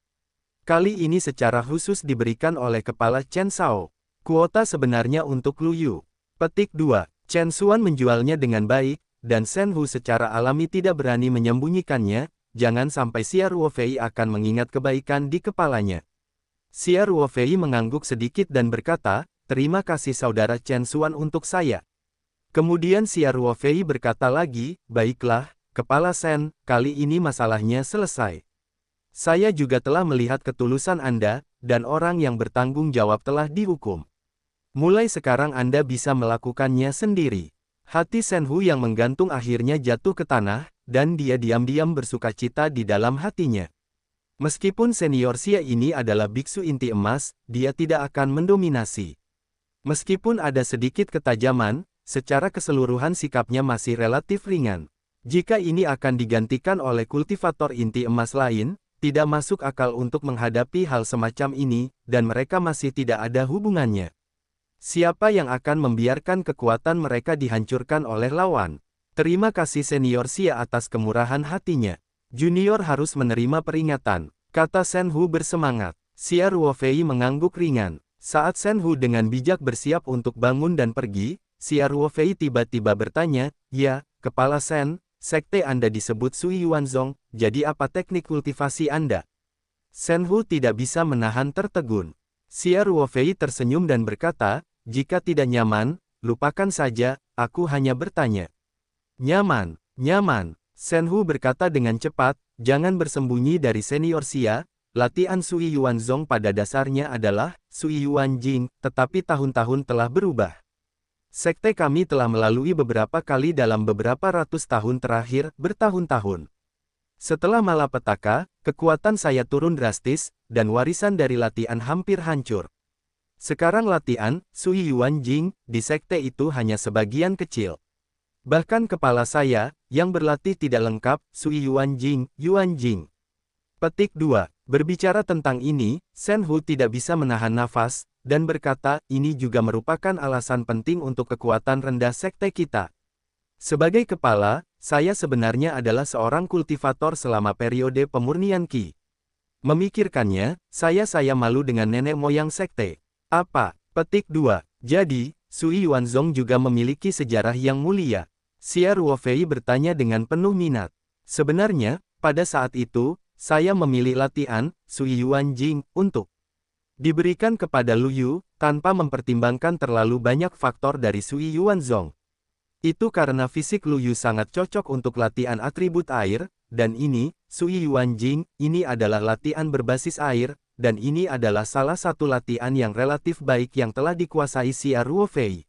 Kali ini secara khusus diberikan oleh kepala Chen Shao. Kuota sebenarnya untuk Lu Yu. Petik 2. Chen Xuan menjualnya dengan baik, dan Shen Hu secara alami tidak berani menyembunyikannya, jangan sampai Xia Ruofei akan mengingat kebaikan di kepalanya. Xia Ruofei mengangguk sedikit dan berkata, terima kasih saudara Chen Xuan untuk saya. Kemudian Xia Ruofei berkata lagi, baiklah, Kepala Shen, kali ini masalahnya selesai. Saya juga telah melihat ketulusan Anda, dan orang yang bertanggung jawab telah dihukum. Mulai sekarang Anda bisa melakukannya sendiri. Hati Shen Hu yang menggantung akhirnya jatuh ke tanah, dan dia diam-diam bersukacita di dalam hatinya. Meskipun senior Xia ini adalah biksu inti emas, dia tidak akan mendominasi. Meskipun ada sedikit ketajaman, secara keseluruhan sikapnya masih relatif ringan. Jika ini akan digantikan oleh kultivator inti emas lain, tidak masuk akal untuk menghadapi hal semacam ini, dan mereka masih tidak ada hubungannya. Siapa yang akan membiarkan kekuatan mereka dihancurkan oleh lawan? Terima kasih senior Xia atas kemurahan hatinya. Junior harus menerima peringatan, kata Shen Hu bersemangat. Xia Ruofei mengangguk ringan. Saat Shen Hu dengan bijak bersiap untuk bangun dan pergi, Xia Ruofei tiba-tiba bertanya, "Ya, Kepala Sen, sekte Anda disebut Sui Yuanzong, jadi apa teknik kultivasi Anda?" Shen Hu tidak bisa menahan tertegun. Xia Ruofei tersenyum dan berkata, "Jika tidak nyaman, lupakan saja, aku hanya bertanya." "Nyaman, nyaman." Shen Hu berkata dengan cepat, "Jangan bersembunyi dari senior Xia, latihan Sui Yuanzong pada dasarnya adalah Sui Yuan Jing, tetapi tahun-tahun telah berubah. Sekte kami telah melalui beberapa kali dalam beberapa ratus tahun terakhir, bertahun-tahun. Setelah malapetaka, kekuatan saya turun drastis, dan warisan dari latihan hampir hancur. Sekarang latihan, Sui Yuan Jing, di sekte itu hanya sebagian kecil. Bahkan kepala saya, yang berlatih tidak lengkap, Sui Yuan Jing, Yuan Jing." Petik 2. Berbicara tentang ini, Shen Hu tidak bisa menahan nafas, dan berkata, "Ini juga merupakan alasan penting untuk kekuatan rendah sekte kita. Sebagai kepala, saya sebenarnya adalah seorang kultivator selama periode pemurnian Qi. Memikirkannya, saya malu dengan nenek moyang sekte." "Apa?" Petik 2. "Jadi, Sui Yuanzong juga memiliki sejarah yang mulia?" Xia Ruofei bertanya dengan penuh minat. "Sebenarnya, pada saat itu, saya memilih latihan, Sui Yuan Jing, untuk diberikan kepada Lu Yu, tanpa mempertimbangkan terlalu banyak faktor dari Sui Yuanzong. Itu karena fisik Lu Yu sangat cocok untuk latihan atribut air, dan ini, Sui Yuan Jing, ini adalah latihan berbasis air, dan ini adalah salah satu latihan yang relatif baik yang telah dikuasai Xia Ruofei.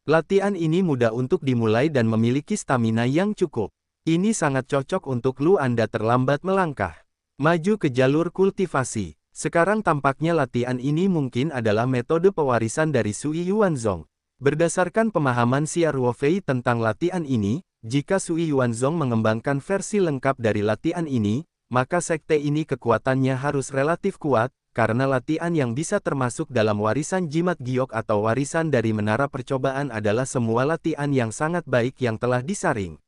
Latihan ini mudah untuk dimulai dan memiliki stamina yang cukup. Ini sangat cocok untuk Lu Anda terlambat melangkah maju ke jalur kultivasi. Sekarang tampaknya latihan ini mungkin adalah metode pewarisan dari Sui Yuanzong. Berdasarkan pemahaman Xia Ruofei tentang latihan ini, jika Sui Yuanzong mengembangkan versi lengkap dari latihan ini, maka sekte ini kekuatannya harus relatif kuat, karena latihan yang bisa termasuk dalam warisan jimat giok atau warisan dari menara percobaan adalah semua latihan yang sangat baik yang telah disaring.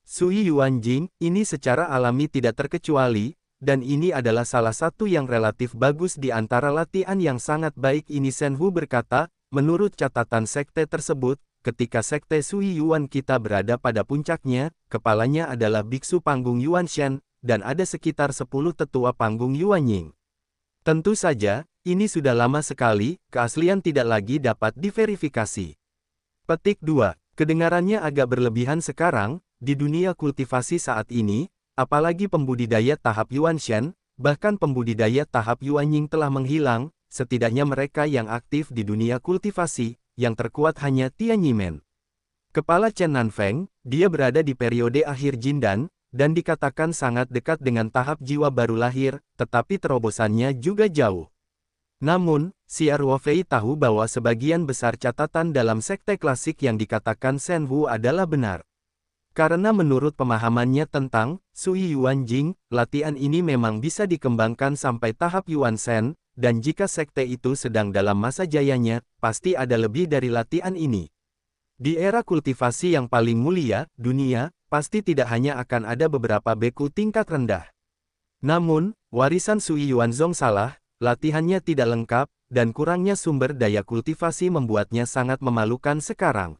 Sui Yuan Jing, ini secara alami tidak terkecuali, dan ini adalah salah satu yang relatif bagus di antara latihan yang sangat baik ini." Shen Hu berkata, "Menurut catatan sekte tersebut, ketika sekte Sui Yuan kita berada pada puncaknya, kepalanya adalah biksu panggung Yuan Shen, dan ada sekitar 10 tetua panggung Yuan Ying. Tentu saja, ini sudah lama sekali, keaslian tidak lagi dapat diverifikasi." Petik 2. Kedengarannya agak berlebihan sekarang, di dunia kultivasi saat ini, apalagi pembudidaya tahap Yuan Shen, bahkan pembudidaya tahap Yuan Ying telah menghilang, setidaknya mereka yang aktif di dunia kultivasi, yang terkuat hanya Tian Yimen. Kepala Chen Nanfeng, dia berada di periode akhir Jindan, dan dikatakan sangat dekat dengan tahap jiwa baru lahir, tetapi terobosannya juga jauh. Namun, Xia Ruofei tahu bahwa sebagian besar catatan dalam sekte klasik yang dikatakan Shen Hu adalah benar. Karena menurut pemahamannya tentang Sui Yuan Jing, latihan ini memang bisa dikembangkan sampai tahap Yuan Shen, dan jika sekte itu sedang dalam masa jayanya, pasti ada lebih dari latihan ini. Di era kultivasi yang paling mulia, dunia, pasti tidak hanya akan ada beberapa beku tingkat rendah. Namun, warisan Sui Yuanzong salah, latihannya tidak lengkap, dan kurangnya sumber daya kultivasi membuatnya sangat memalukan sekarang.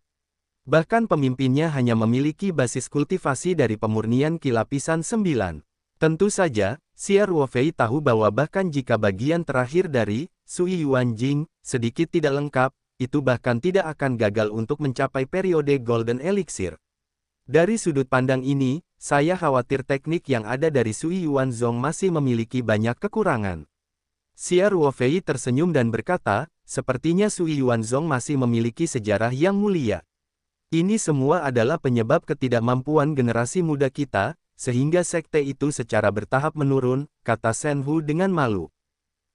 Bahkan pemimpinnya hanya memiliki basis kultivasi dari pemurnian Qi lapisan 9. Tentu saja, Xia Ruofei tahu bahwa bahkan jika bagian terakhir dari Sui Yuan Jing sedikit tidak lengkap, itu bahkan tidak akan gagal untuk mencapai periode Golden Elixir. Dari sudut pandang ini, saya khawatir teknik yang ada dari Sui Yuanzong masih memiliki banyak kekurangan. Xia Ruofei tersenyum dan berkata, "Sepertinya Sui Yuanzong masih memiliki sejarah yang mulia. Ini semua adalah penyebab ketidakmampuan generasi muda kita, sehingga sekte itu secara bertahap menurun," kata Shen Hu dengan malu.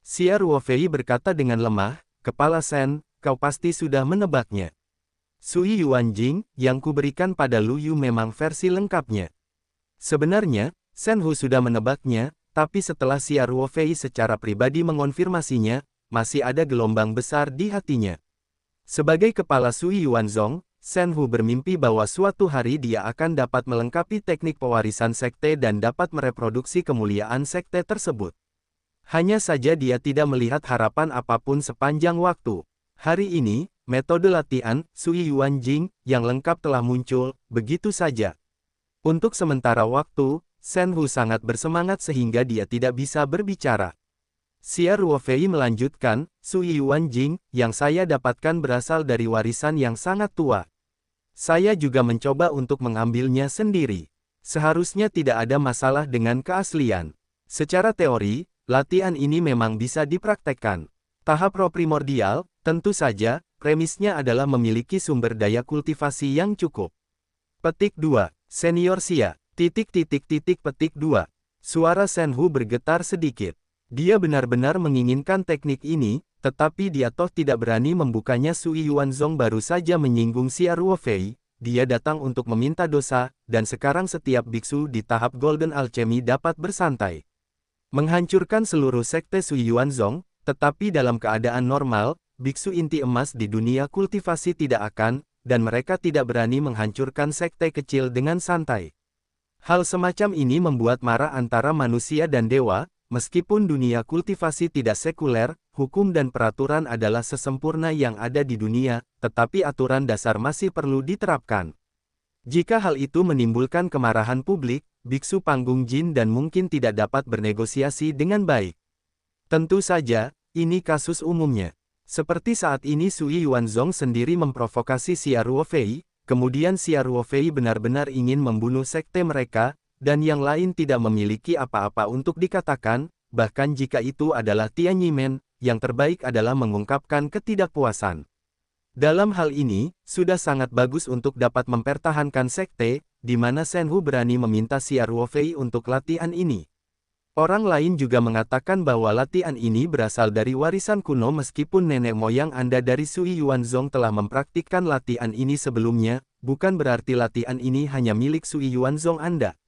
Xia Ruofei berkata dengan lemah, "Kepala Shen, kau pasti sudah menebaknya. Sui Yuan Jing, yang kuberikan pada Lu Yu memang versi lengkapnya." Sebenarnya, Shen Hu sudah menebaknya, tapi setelah Xia Ruofei secara pribadi mengonfirmasinya, masih ada gelombang besar di hatinya. Sebagai kepala Sui Yuanzong, Shen Hu bermimpi bahwa suatu hari dia akan dapat melengkapi teknik pewarisan sekte dan dapat mereproduksi kemuliaan sekte tersebut. Hanya saja dia tidak melihat harapan apapun sepanjang waktu. Hari ini, metode latihan, Sui Yuan Jing, yang lengkap telah muncul, begitu saja. Untuk sementara waktu, Shen Hu sangat bersemangat sehingga dia tidak bisa berbicara. Xia Ruofei melanjutkan, Sui Yuan Jing, yang saya dapatkan berasal dari warisan yang sangat tua. Saya juga mencoba untuk mengambilnya sendiri. Seharusnya tidak ada masalah dengan keaslian. Secara teori, latihan ini memang bisa dipraktekkan. Tahap roh primordial, tentu saja, premisnya adalah memiliki sumber daya kultivasi yang cukup. Petik 2. Senior Xia. Petik 2. Suara Shen Hu bergetar sedikit. Dia benar-benar menginginkan teknik ini, tetapi dia toh tidak berani membukanya. Sui Yuanzong baru saja menyinggung Xia Ruofei. Dia datang untuk meminta dosa, dan sekarang setiap biksu di tahap Golden Alchemy dapat bersantai. Menghancurkan seluruh sekte Sui Yuanzong, tetapi dalam keadaan normal, biksu inti emas di dunia kultivasi tidak akan, dan mereka tidak berani menghancurkan sekte kecil dengan santai. Hal semacam ini membuat marah antara manusia dan dewa, meskipun dunia kultivasi tidak sekuler, hukum dan peraturan adalah sesempurna yang ada di dunia, tetapi aturan dasar masih perlu diterapkan. Jika hal itu menimbulkan kemarahan publik, biksu panggung jin dan mungkin tidak dapat bernegosiasi dengan baik. Tentu saja, ini kasus umumnya. Seperti saat ini Sui Yuanzong sendiri memprovokasi Xia Ruofei, kemudian Xia Ruofei benar-benar ingin membunuh sekte mereka, dan yang lain tidak memiliki apa-apa untuk dikatakan, bahkan jika itu adalah Tianyimen, yang terbaik adalah mengungkapkan ketidakpuasan. Dalam hal ini, sudah sangat bagus untuk dapat mempertahankan sekte, di mana Shen Hu berani meminta Xia Ruofei untuk latihan ini. Orang lain juga mengatakan bahwa latihan ini berasal dari warisan kuno meskipun nenek moyang Anda dari Sui Yuanzong telah mempraktikkan latihan ini sebelumnya, bukan berarti latihan ini hanya milik Sui Yuanzong Anda.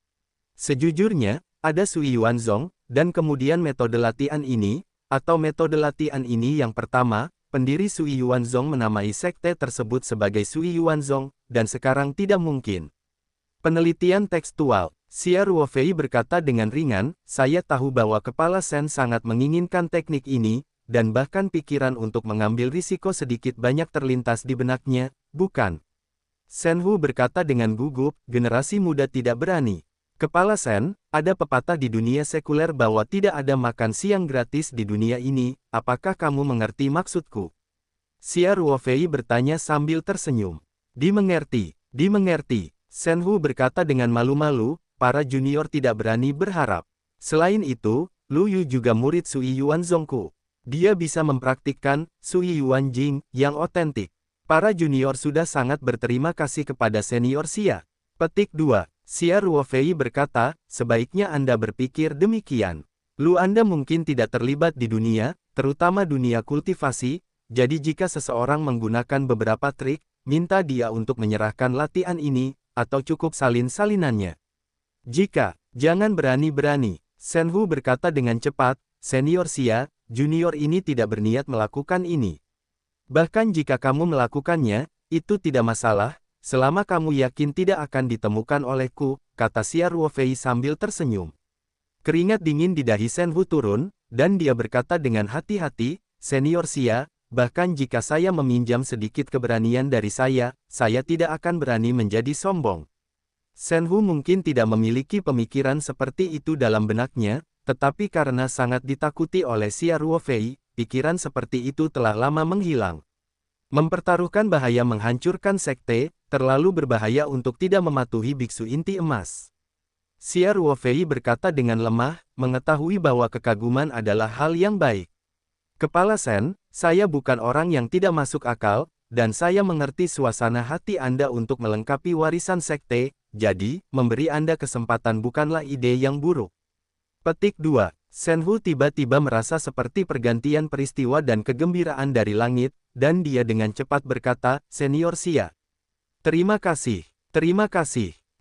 Sejujurnya, ada Sui Yuanzong, dan kemudian metode latihan ini, atau metode latihan ini yang pertama, pendiri Sui Yuanzong menamai sekte tersebut sebagai Sui Yuanzong, dan sekarang tidak mungkin. Penelitian tekstual. Xia Ruofei berkata dengan ringan, saya tahu bahwa kepala Shen sangat menginginkan teknik ini, dan bahkan pikiran untuk mengambil risiko sedikit banyak terlintas di benaknya, bukan? Shen Hu berkata dengan gugup, generasi muda tidak berani. Kepala Shen, ada pepatah di dunia sekuler bahwa tidak ada makan siang gratis di dunia ini, apakah kamu mengerti maksudku? Xia Ruofei bertanya sambil tersenyum. Dimengerti. Shen Hu berkata dengan malu-malu, para junior tidak berani berharap. Selain itu, Lu Yu juga murid Sui Yuanzongku. Dia bisa mempraktikkan Sui Yuan Jing yang otentik. Para junior sudah sangat berterima kasih kepada senior Xia. Petik 2. Xia Ruofei berkata, sebaiknya Anda berpikir demikian. Lu Anda mungkin tidak terlibat di dunia, terutama dunia kultivasi, jadi jika seseorang menggunakan beberapa trik, minta dia untuk menyerahkan latihan ini, atau cukup salin-salinannya. Jika, jangan berani-berani, Shen Hu berkata dengan cepat, senior Xia, junior ini tidak berniat melakukan ini. Bahkan jika kamu melakukannya, itu tidak masalah, selama kamu yakin tidak akan ditemukan olehku, kata Xia Ruofei sambil tersenyum. Keringat dingin di dahi Shen Hu turun, dan dia berkata dengan hati-hati, senior Xia, bahkan jika saya meminjam sedikit keberanian dari saya tidak akan berani menjadi sombong. Shen Hu mungkin tidak memiliki pemikiran seperti itu dalam benaknya, tetapi karena sangat ditakuti oleh Xia Ruofei, pikiran seperti itu telah lama menghilang. Mempertaruhkan bahaya menghancurkan sekte, terlalu berbahaya untuk tidak mematuhi biksu inti emas. Xia Ruofei berkata dengan lemah, mengetahui bahwa kekaguman adalah hal yang baik. Kepala Shen, saya bukan orang yang tidak masuk akal, dan saya mengerti suasana hati Anda untuk melengkapi warisan sekte, jadi, memberi Anda kesempatan bukanlah ide yang buruk. Petik 2. Shen Hu tiba-tiba merasa seperti pergantian peristiwa dan kegembiraan dari langit, dan dia dengan cepat berkata, senior Xia. Terima kasih.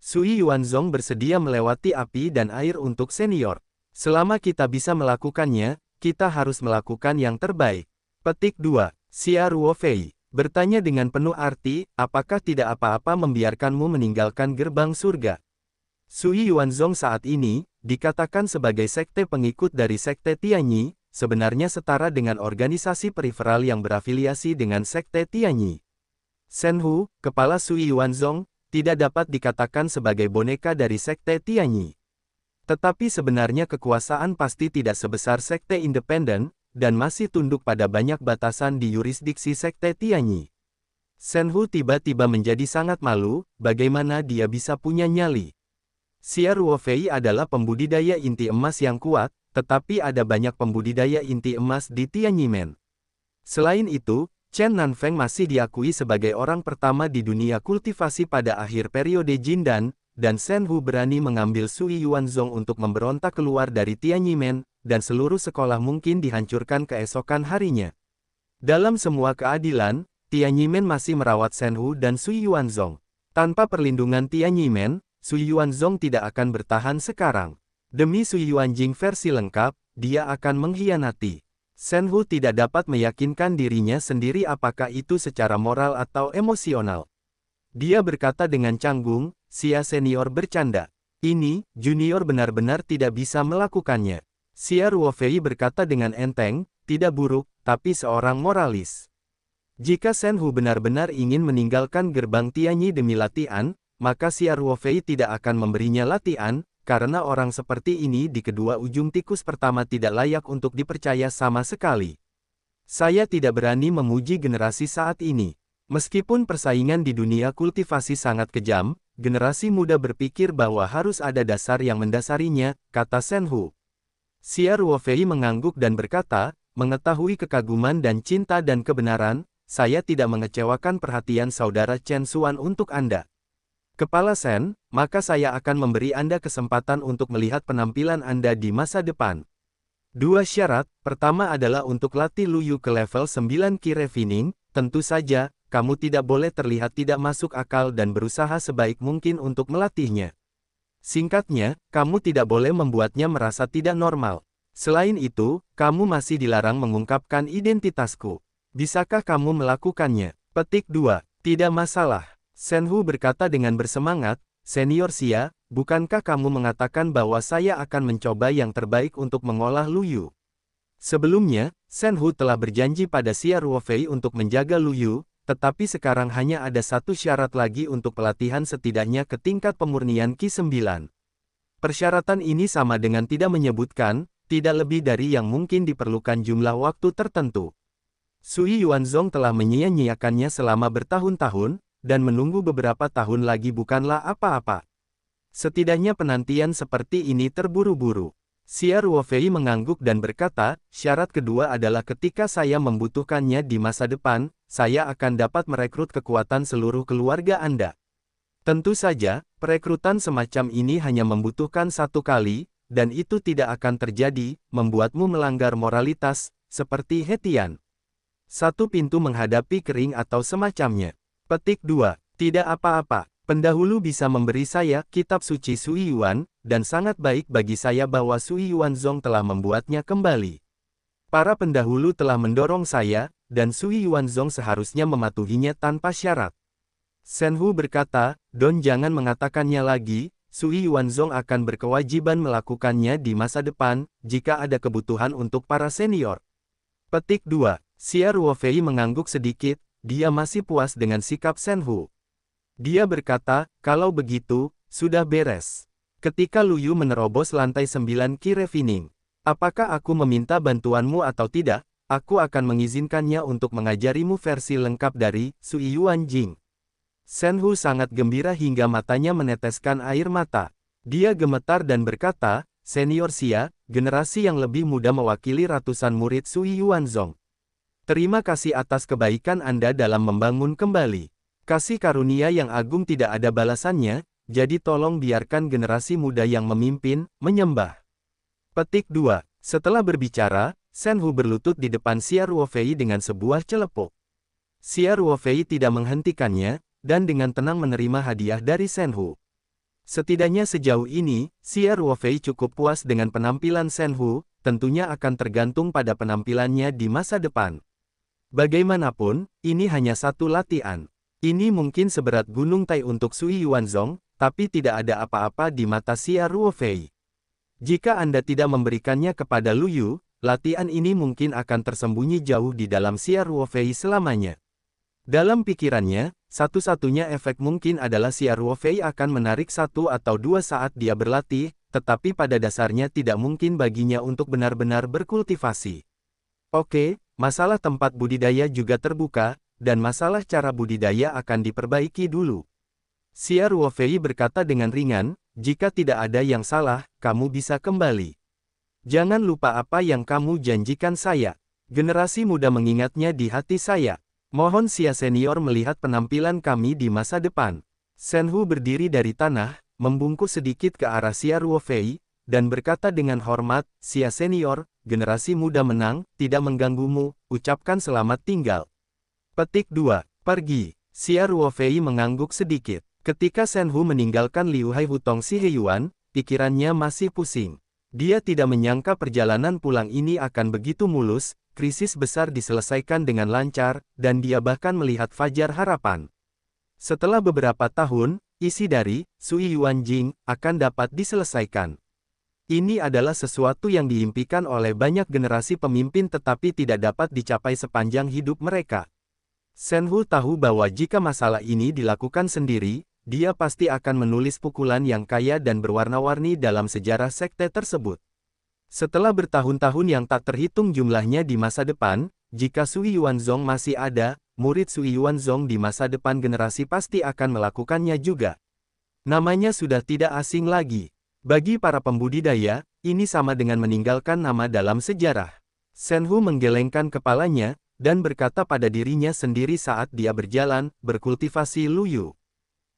Sui Yuanzong bersedia melewati api dan air untuk senior. Selama kita bisa melakukannya, kita harus melakukan yang terbaik. Petik 2. Xia Ruofei bertanya dengan penuh arti, apakah tidak apa-apa membiarkanmu meninggalkan gerbang surga? Sui Yuanzong saat ini, dikatakan sebagai sekte pengikut dari sekte Tianyi, sebenarnya setara dengan organisasi periferal yang berafiliasi dengan Sekte Tianyi. Shen Hu, kepala Sui Yuanzong, tidak dapat dikatakan sebagai boneka dari Sekte Tianyi. Tetapi sebenarnya kekuasaan pasti tidak sebesar Sekte Independen, dan masih tunduk pada banyak batasan di yurisdiksi Sekte Tianyi. Shen Hu tiba-tiba menjadi sangat malu, bagaimana dia bisa punya nyali. Xia Ruofei adalah pembudidaya inti emas yang kuat, tetapi ada banyak pembudidaya inti emas di Tianyimen. Selain itu, Chen Nanfeng masih diakui sebagai orang pertama di dunia kultivasi pada akhir periode Jindan, dan Shen Hu berani mengambil Sui Yuanzong untuk memberontak keluar dari Tianyimen, dan seluruh sekolah mungkin dihancurkan keesokan harinya. Dalam semua keadilan, Tianyimen masih merawat Shen Hu dan Sui Yuanzong. Tanpa perlindungan Tianyimen, Sui Yuanzong tidak akan bertahan sekarang. Demi Sui Yuanjing versi lengkap, dia akan mengkhianati. Shen Hu tidak dapat meyakinkan dirinya sendiri apakah itu secara moral atau emosional. Dia berkata dengan canggung, Xia senior bercanda. Ini, junior benar-benar tidak bisa melakukannya. Xia Ruofei berkata dengan enteng, tidak buruk, tapi seorang moralis. Jika Shen Hu benar-benar ingin meninggalkan gerbang Tianyi demi latihan, maka Xia Ruofei tidak akan memberinya latihan, karena orang seperti ini di kedua ujung tikus pertama tidak layak untuk dipercaya sama sekali. Saya tidak berani memuji generasi saat ini. Meskipun persaingan di dunia kultivasi sangat kejam, generasi muda berpikir bahwa harus ada dasar yang mendasarinya, kata Shen Hu. Xia Ruofei mengangguk dan berkata, mengetahui kekaguman dan cinta dan kebenaran, saya tidak mengecewakan perhatian saudara Chen Xuan untuk Anda. Kepala Shen, maka saya akan memberi Anda kesempatan untuk melihat penampilan Anda di masa depan. Dua syarat, pertama adalah untuk latih Luyu ke level 9 Qi Refining, tentu saja, kamu tidak boleh terlihat tidak masuk akal dan berusaha sebaik mungkin untuk melatihnya. Singkatnya, kamu tidak boleh membuatnya merasa tidak normal. Selain itu, kamu masih dilarang mengungkapkan identitasku. Bisakah kamu melakukannya? Petik 2. Tidak masalah. Shen Hu berkata dengan bersemangat, Senior Xia, bukankah kamu mengatakan bahwa saya akan mencoba yang terbaik untuk mengolah Luyu? Sebelumnya, Shen Hu telah berjanji pada Xia Ruofei untuk menjaga Luyu, tetapi sekarang hanya ada satu syarat lagi untuk pelatihan setidaknya ke tingkat pemurnian Qi 9. Persyaratan ini sama dengan tidak menyebutkan, tidak lebih dari yang mungkin diperlukan jumlah waktu tertentu. Sui Yuanzong telah menyia-nyiakannya selama bertahun-tahun, dan menunggu beberapa tahun lagi bukanlah apa-apa. Setidaknya penantian seperti ini terburu-buru. Xia Ruofei mengangguk dan berkata, syarat kedua adalah ketika saya membutuhkannya di masa depan, saya akan dapat merekrut kekuatan seluruh keluarga Anda. Tentu saja, perekrutan semacam ini hanya membutuhkan satu kali, dan itu tidak akan terjadi, membuatmu melanggar moralitas, seperti Hetian. Satu pintu menghadapi kering atau semacamnya. Petik 2. Tidak apa-apa. Pendahulu bisa memberi saya kitab suci Sui Yuan, dan sangat baik bagi saya bahwa Sui Yuanzong telah membuatnya kembali. Para pendahulu telah mendorong saya, dan Sui Yuanzong seharusnya mematuhinya tanpa syarat. Shen Hu berkata, Don jangan mengatakannya lagi, Sui Yuanzong akan berkewajiban melakukannya di masa depan, jika ada kebutuhan untuk para senior. Petik 2. Xia Ruofei mengangguk sedikit, dia masih puas dengan sikap Shen Hu. Dia berkata, kalau begitu, sudah beres. Ketika Luyu menerobos lantai 9 Qi Refining, apakah aku meminta bantuanmu atau tidak, aku akan mengizinkannya untuk mengajarimu versi lengkap dari Sui Yuanjing. Shen Hu sangat gembira hingga matanya meneteskan air mata. Dia gemetar dan berkata, Senior Xia, generasi yang lebih muda mewakili ratusan murid Sui Yuanzong. Terima kasih atas kebaikan Anda dalam membangun kembali. Kasih karunia yang agung tidak ada balasannya, jadi tolong biarkan generasi muda yang memimpin, menyembah. Petik 2. Setelah berbicara, Shen Hu berlutut di depan Xia Ruofei dengan sebuah celepuk. Xia Ruofei tidak menghentikannya, dan dengan tenang menerima hadiah dari Shen Hu. Setidaknya sejauh ini, Xia Ruofei cukup puas dengan penampilan Shen Hu, tentunya akan tergantung pada penampilannya di masa depan. Bagaimanapun, ini hanya satu latihan. Ini mungkin seberat gunung Tai untuk Sui Yuanzong, tapi tidak ada apa-apa di mata Xia Ruofei. Jika Anda tidak memberikannya kepada Luyu, latihan ini mungkin akan tersembunyi jauh di dalam Xia Ruofei selamanya. Dalam pikirannya, satu-satunya efek mungkin adalah Xia Ruofei akan menarik 1 atau 2 saat dia berlatih, tetapi pada dasarnya tidak mungkin baginya untuk benar-benar berkultivasi. Oke, masalah tempat budidaya juga terbuka, dan masalah cara budidaya akan diperbaiki dulu. Xia Ruofei berkata dengan ringan, jika tidak ada yang salah, kamu bisa kembali. Jangan lupa apa yang kamu janjikan saya. Generasi muda mengingatnya di hati saya. Mohon Xia Senior melihat penampilan kami di masa depan. Shen Hu berdiri dari tanah, membungkuk sedikit ke arah Xia Ruofei, dan berkata dengan hormat, Xia Senior, generasi muda menang, tidak mengganggumu, ucapkan selamat tinggal. Petik 2. Pergi. Xia Ruofei mengangguk sedikit. Ketika Shen Hu meninggalkan Liu Hai Hutong Shiheyuan, pikirannya masih pusing. Dia tidak menyangka perjalanan pulang ini akan begitu mulus, krisis besar diselesaikan dengan lancar, dan dia bahkan melihat fajar harapan. Setelah beberapa tahun, isi dari Sui Yuan Jing akan dapat diselesaikan. Ini adalah sesuatu yang diimpikan oleh banyak generasi pemimpin tetapi tidak dapat dicapai sepanjang hidup mereka. Shen Hu tahu bahwa jika masalah ini dilakukan sendiri, dia pasti akan menulis pukulan yang kaya dan berwarna-warni dalam sejarah sekte tersebut. Setelah bertahun-tahun yang tak terhitung jumlahnya di masa depan, jika Sui Yuanzong masih ada, murid Sui Yuanzong di masa depan generasi pasti akan melakukannya juga. Namanya sudah tidak asing lagi. Bagi para pembudidaya, ini sama dengan meninggalkan nama dalam sejarah. Shen Hu menggelengkan kepalanya, dan berkata pada dirinya sendiri saat dia berjalan, berkultivasi Luyu.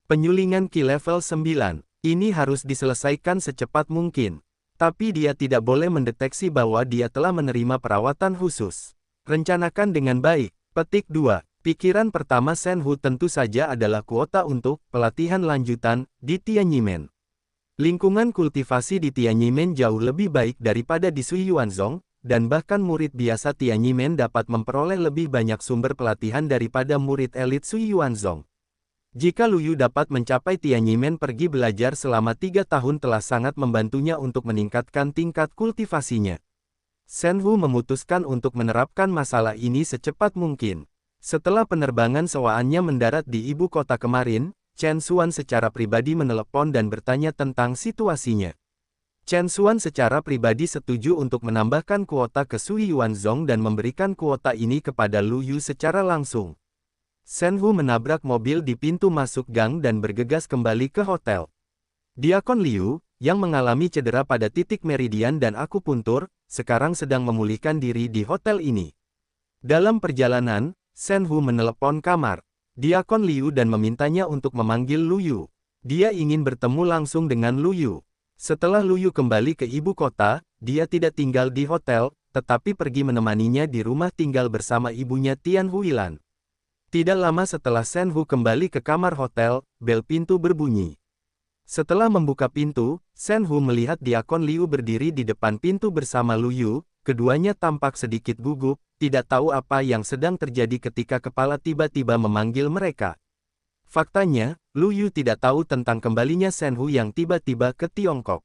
Penyulingan Qi level 9. Ini harus diselesaikan secepat mungkin. Tapi dia tidak boleh mendeteksi bahwa dia telah menerima perawatan khusus. Rencanakan dengan baik. Petik 2. Pikiran pertama Shen Hu tentu saja adalah kuota untuk pelatihan lanjutan di Tianyimen. Lingkungan kultivasi di Tianyimen jauh lebih baik daripada di Sui Yuanzong, dan bahkan murid biasa Tianyimen dapat memperoleh lebih banyak sumber pelatihan daripada murid elit Sui Yuanzong. Jika Luyu dapat mencapai Tianyimen pergi belajar selama 3 tahun telah sangat membantunya untuk meningkatkan tingkat kultivasinya. Shen Hu memutuskan untuk menerapkan masalah ini secepat mungkin. Setelah penerbangan sewaannya mendarat di ibu kota kemarin, Chen Xuan secara pribadi menelepon dan bertanya tentang situasinya. Chen Xuan secara pribadi setuju untuk menambahkan kuota ke Sui Yuanzong dan memberikan kuota ini kepada Luyu secara langsung. Shen Hu menabrak mobil di pintu masuk gang dan bergegas kembali ke hotel. Diakon Liu, yang mengalami cedera pada titik meridian dan akupuntur, sekarang sedang memulihkan diri di hotel ini. Dalam perjalanan, Shen Hu menelepon kamar Diakon Liu dan memintanya untuk memanggil Luyu. Dia ingin bertemu langsung dengan Luyu. Setelah Luyu kembali ke ibu kota, dia tidak tinggal di hotel, tetapi pergi menemaninya di rumah tinggal bersama ibunya Tian Huilan. Tidak lama setelah Shen Hu kembali ke kamar hotel, bel pintu berbunyi. Setelah membuka pintu, Shen Hu melihat Diakon Liu berdiri di depan pintu bersama Luyu, keduanya tampak sedikit gugup, tidak tahu apa yang sedang terjadi ketika kepala tiba-tiba memanggil mereka. Faktanya, Luyu tidak tahu tentang kembalinya Shen Hu yang tiba-tiba ke Tiongkok.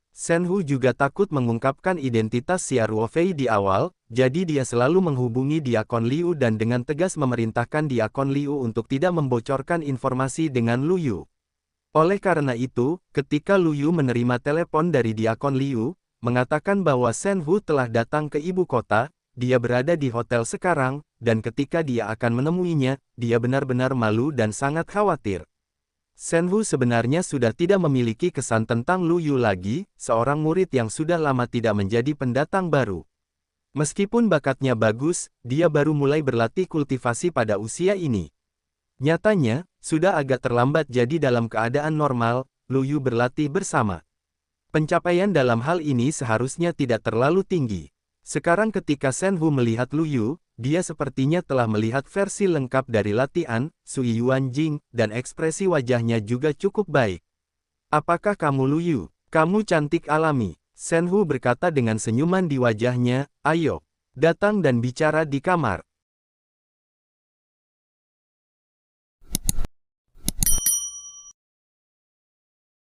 Shen Hu juga takut mengungkapkan identitas Xia Ruofei di awal, jadi dia selalu menghubungi Diakon Liu dan dengan tegas memerintahkan Diakon Liu untuk tidak membocorkan informasi dengan Luyu. Oleh karena itu, ketika Luyu menerima telepon dari Diakon Liu, mengatakan bahwa Shen Hu telah datang ke ibu kota, dia berada di hotel sekarang, dan ketika dia akan menemuinya, dia benar-benar malu dan sangat khawatir. Shen Hu sebenarnya sudah tidak memiliki kesan tentang Luyu lagi, seorang murid yang sudah lama tidak menjadi pendatang baru. Meskipun bakatnya bagus, dia baru mulai berlatih kultivasi pada usia ini. Nyatanya, sudah agak terlambat jadi dalam keadaan normal, Luyu berlatih bersama. Pencapaian dalam hal ini seharusnya tidak terlalu tinggi. Sekarang ketika Shen Hu melihat Luyu, dia sepertinya telah melihat versi lengkap dari latihan, Sui Yuan Jing, dan ekspresi wajahnya juga cukup baik. Apakah kamu Luyu? Kamu cantik alami. Shen Hu berkata dengan senyuman di wajahnya, ayo, datang dan bicara di kamar.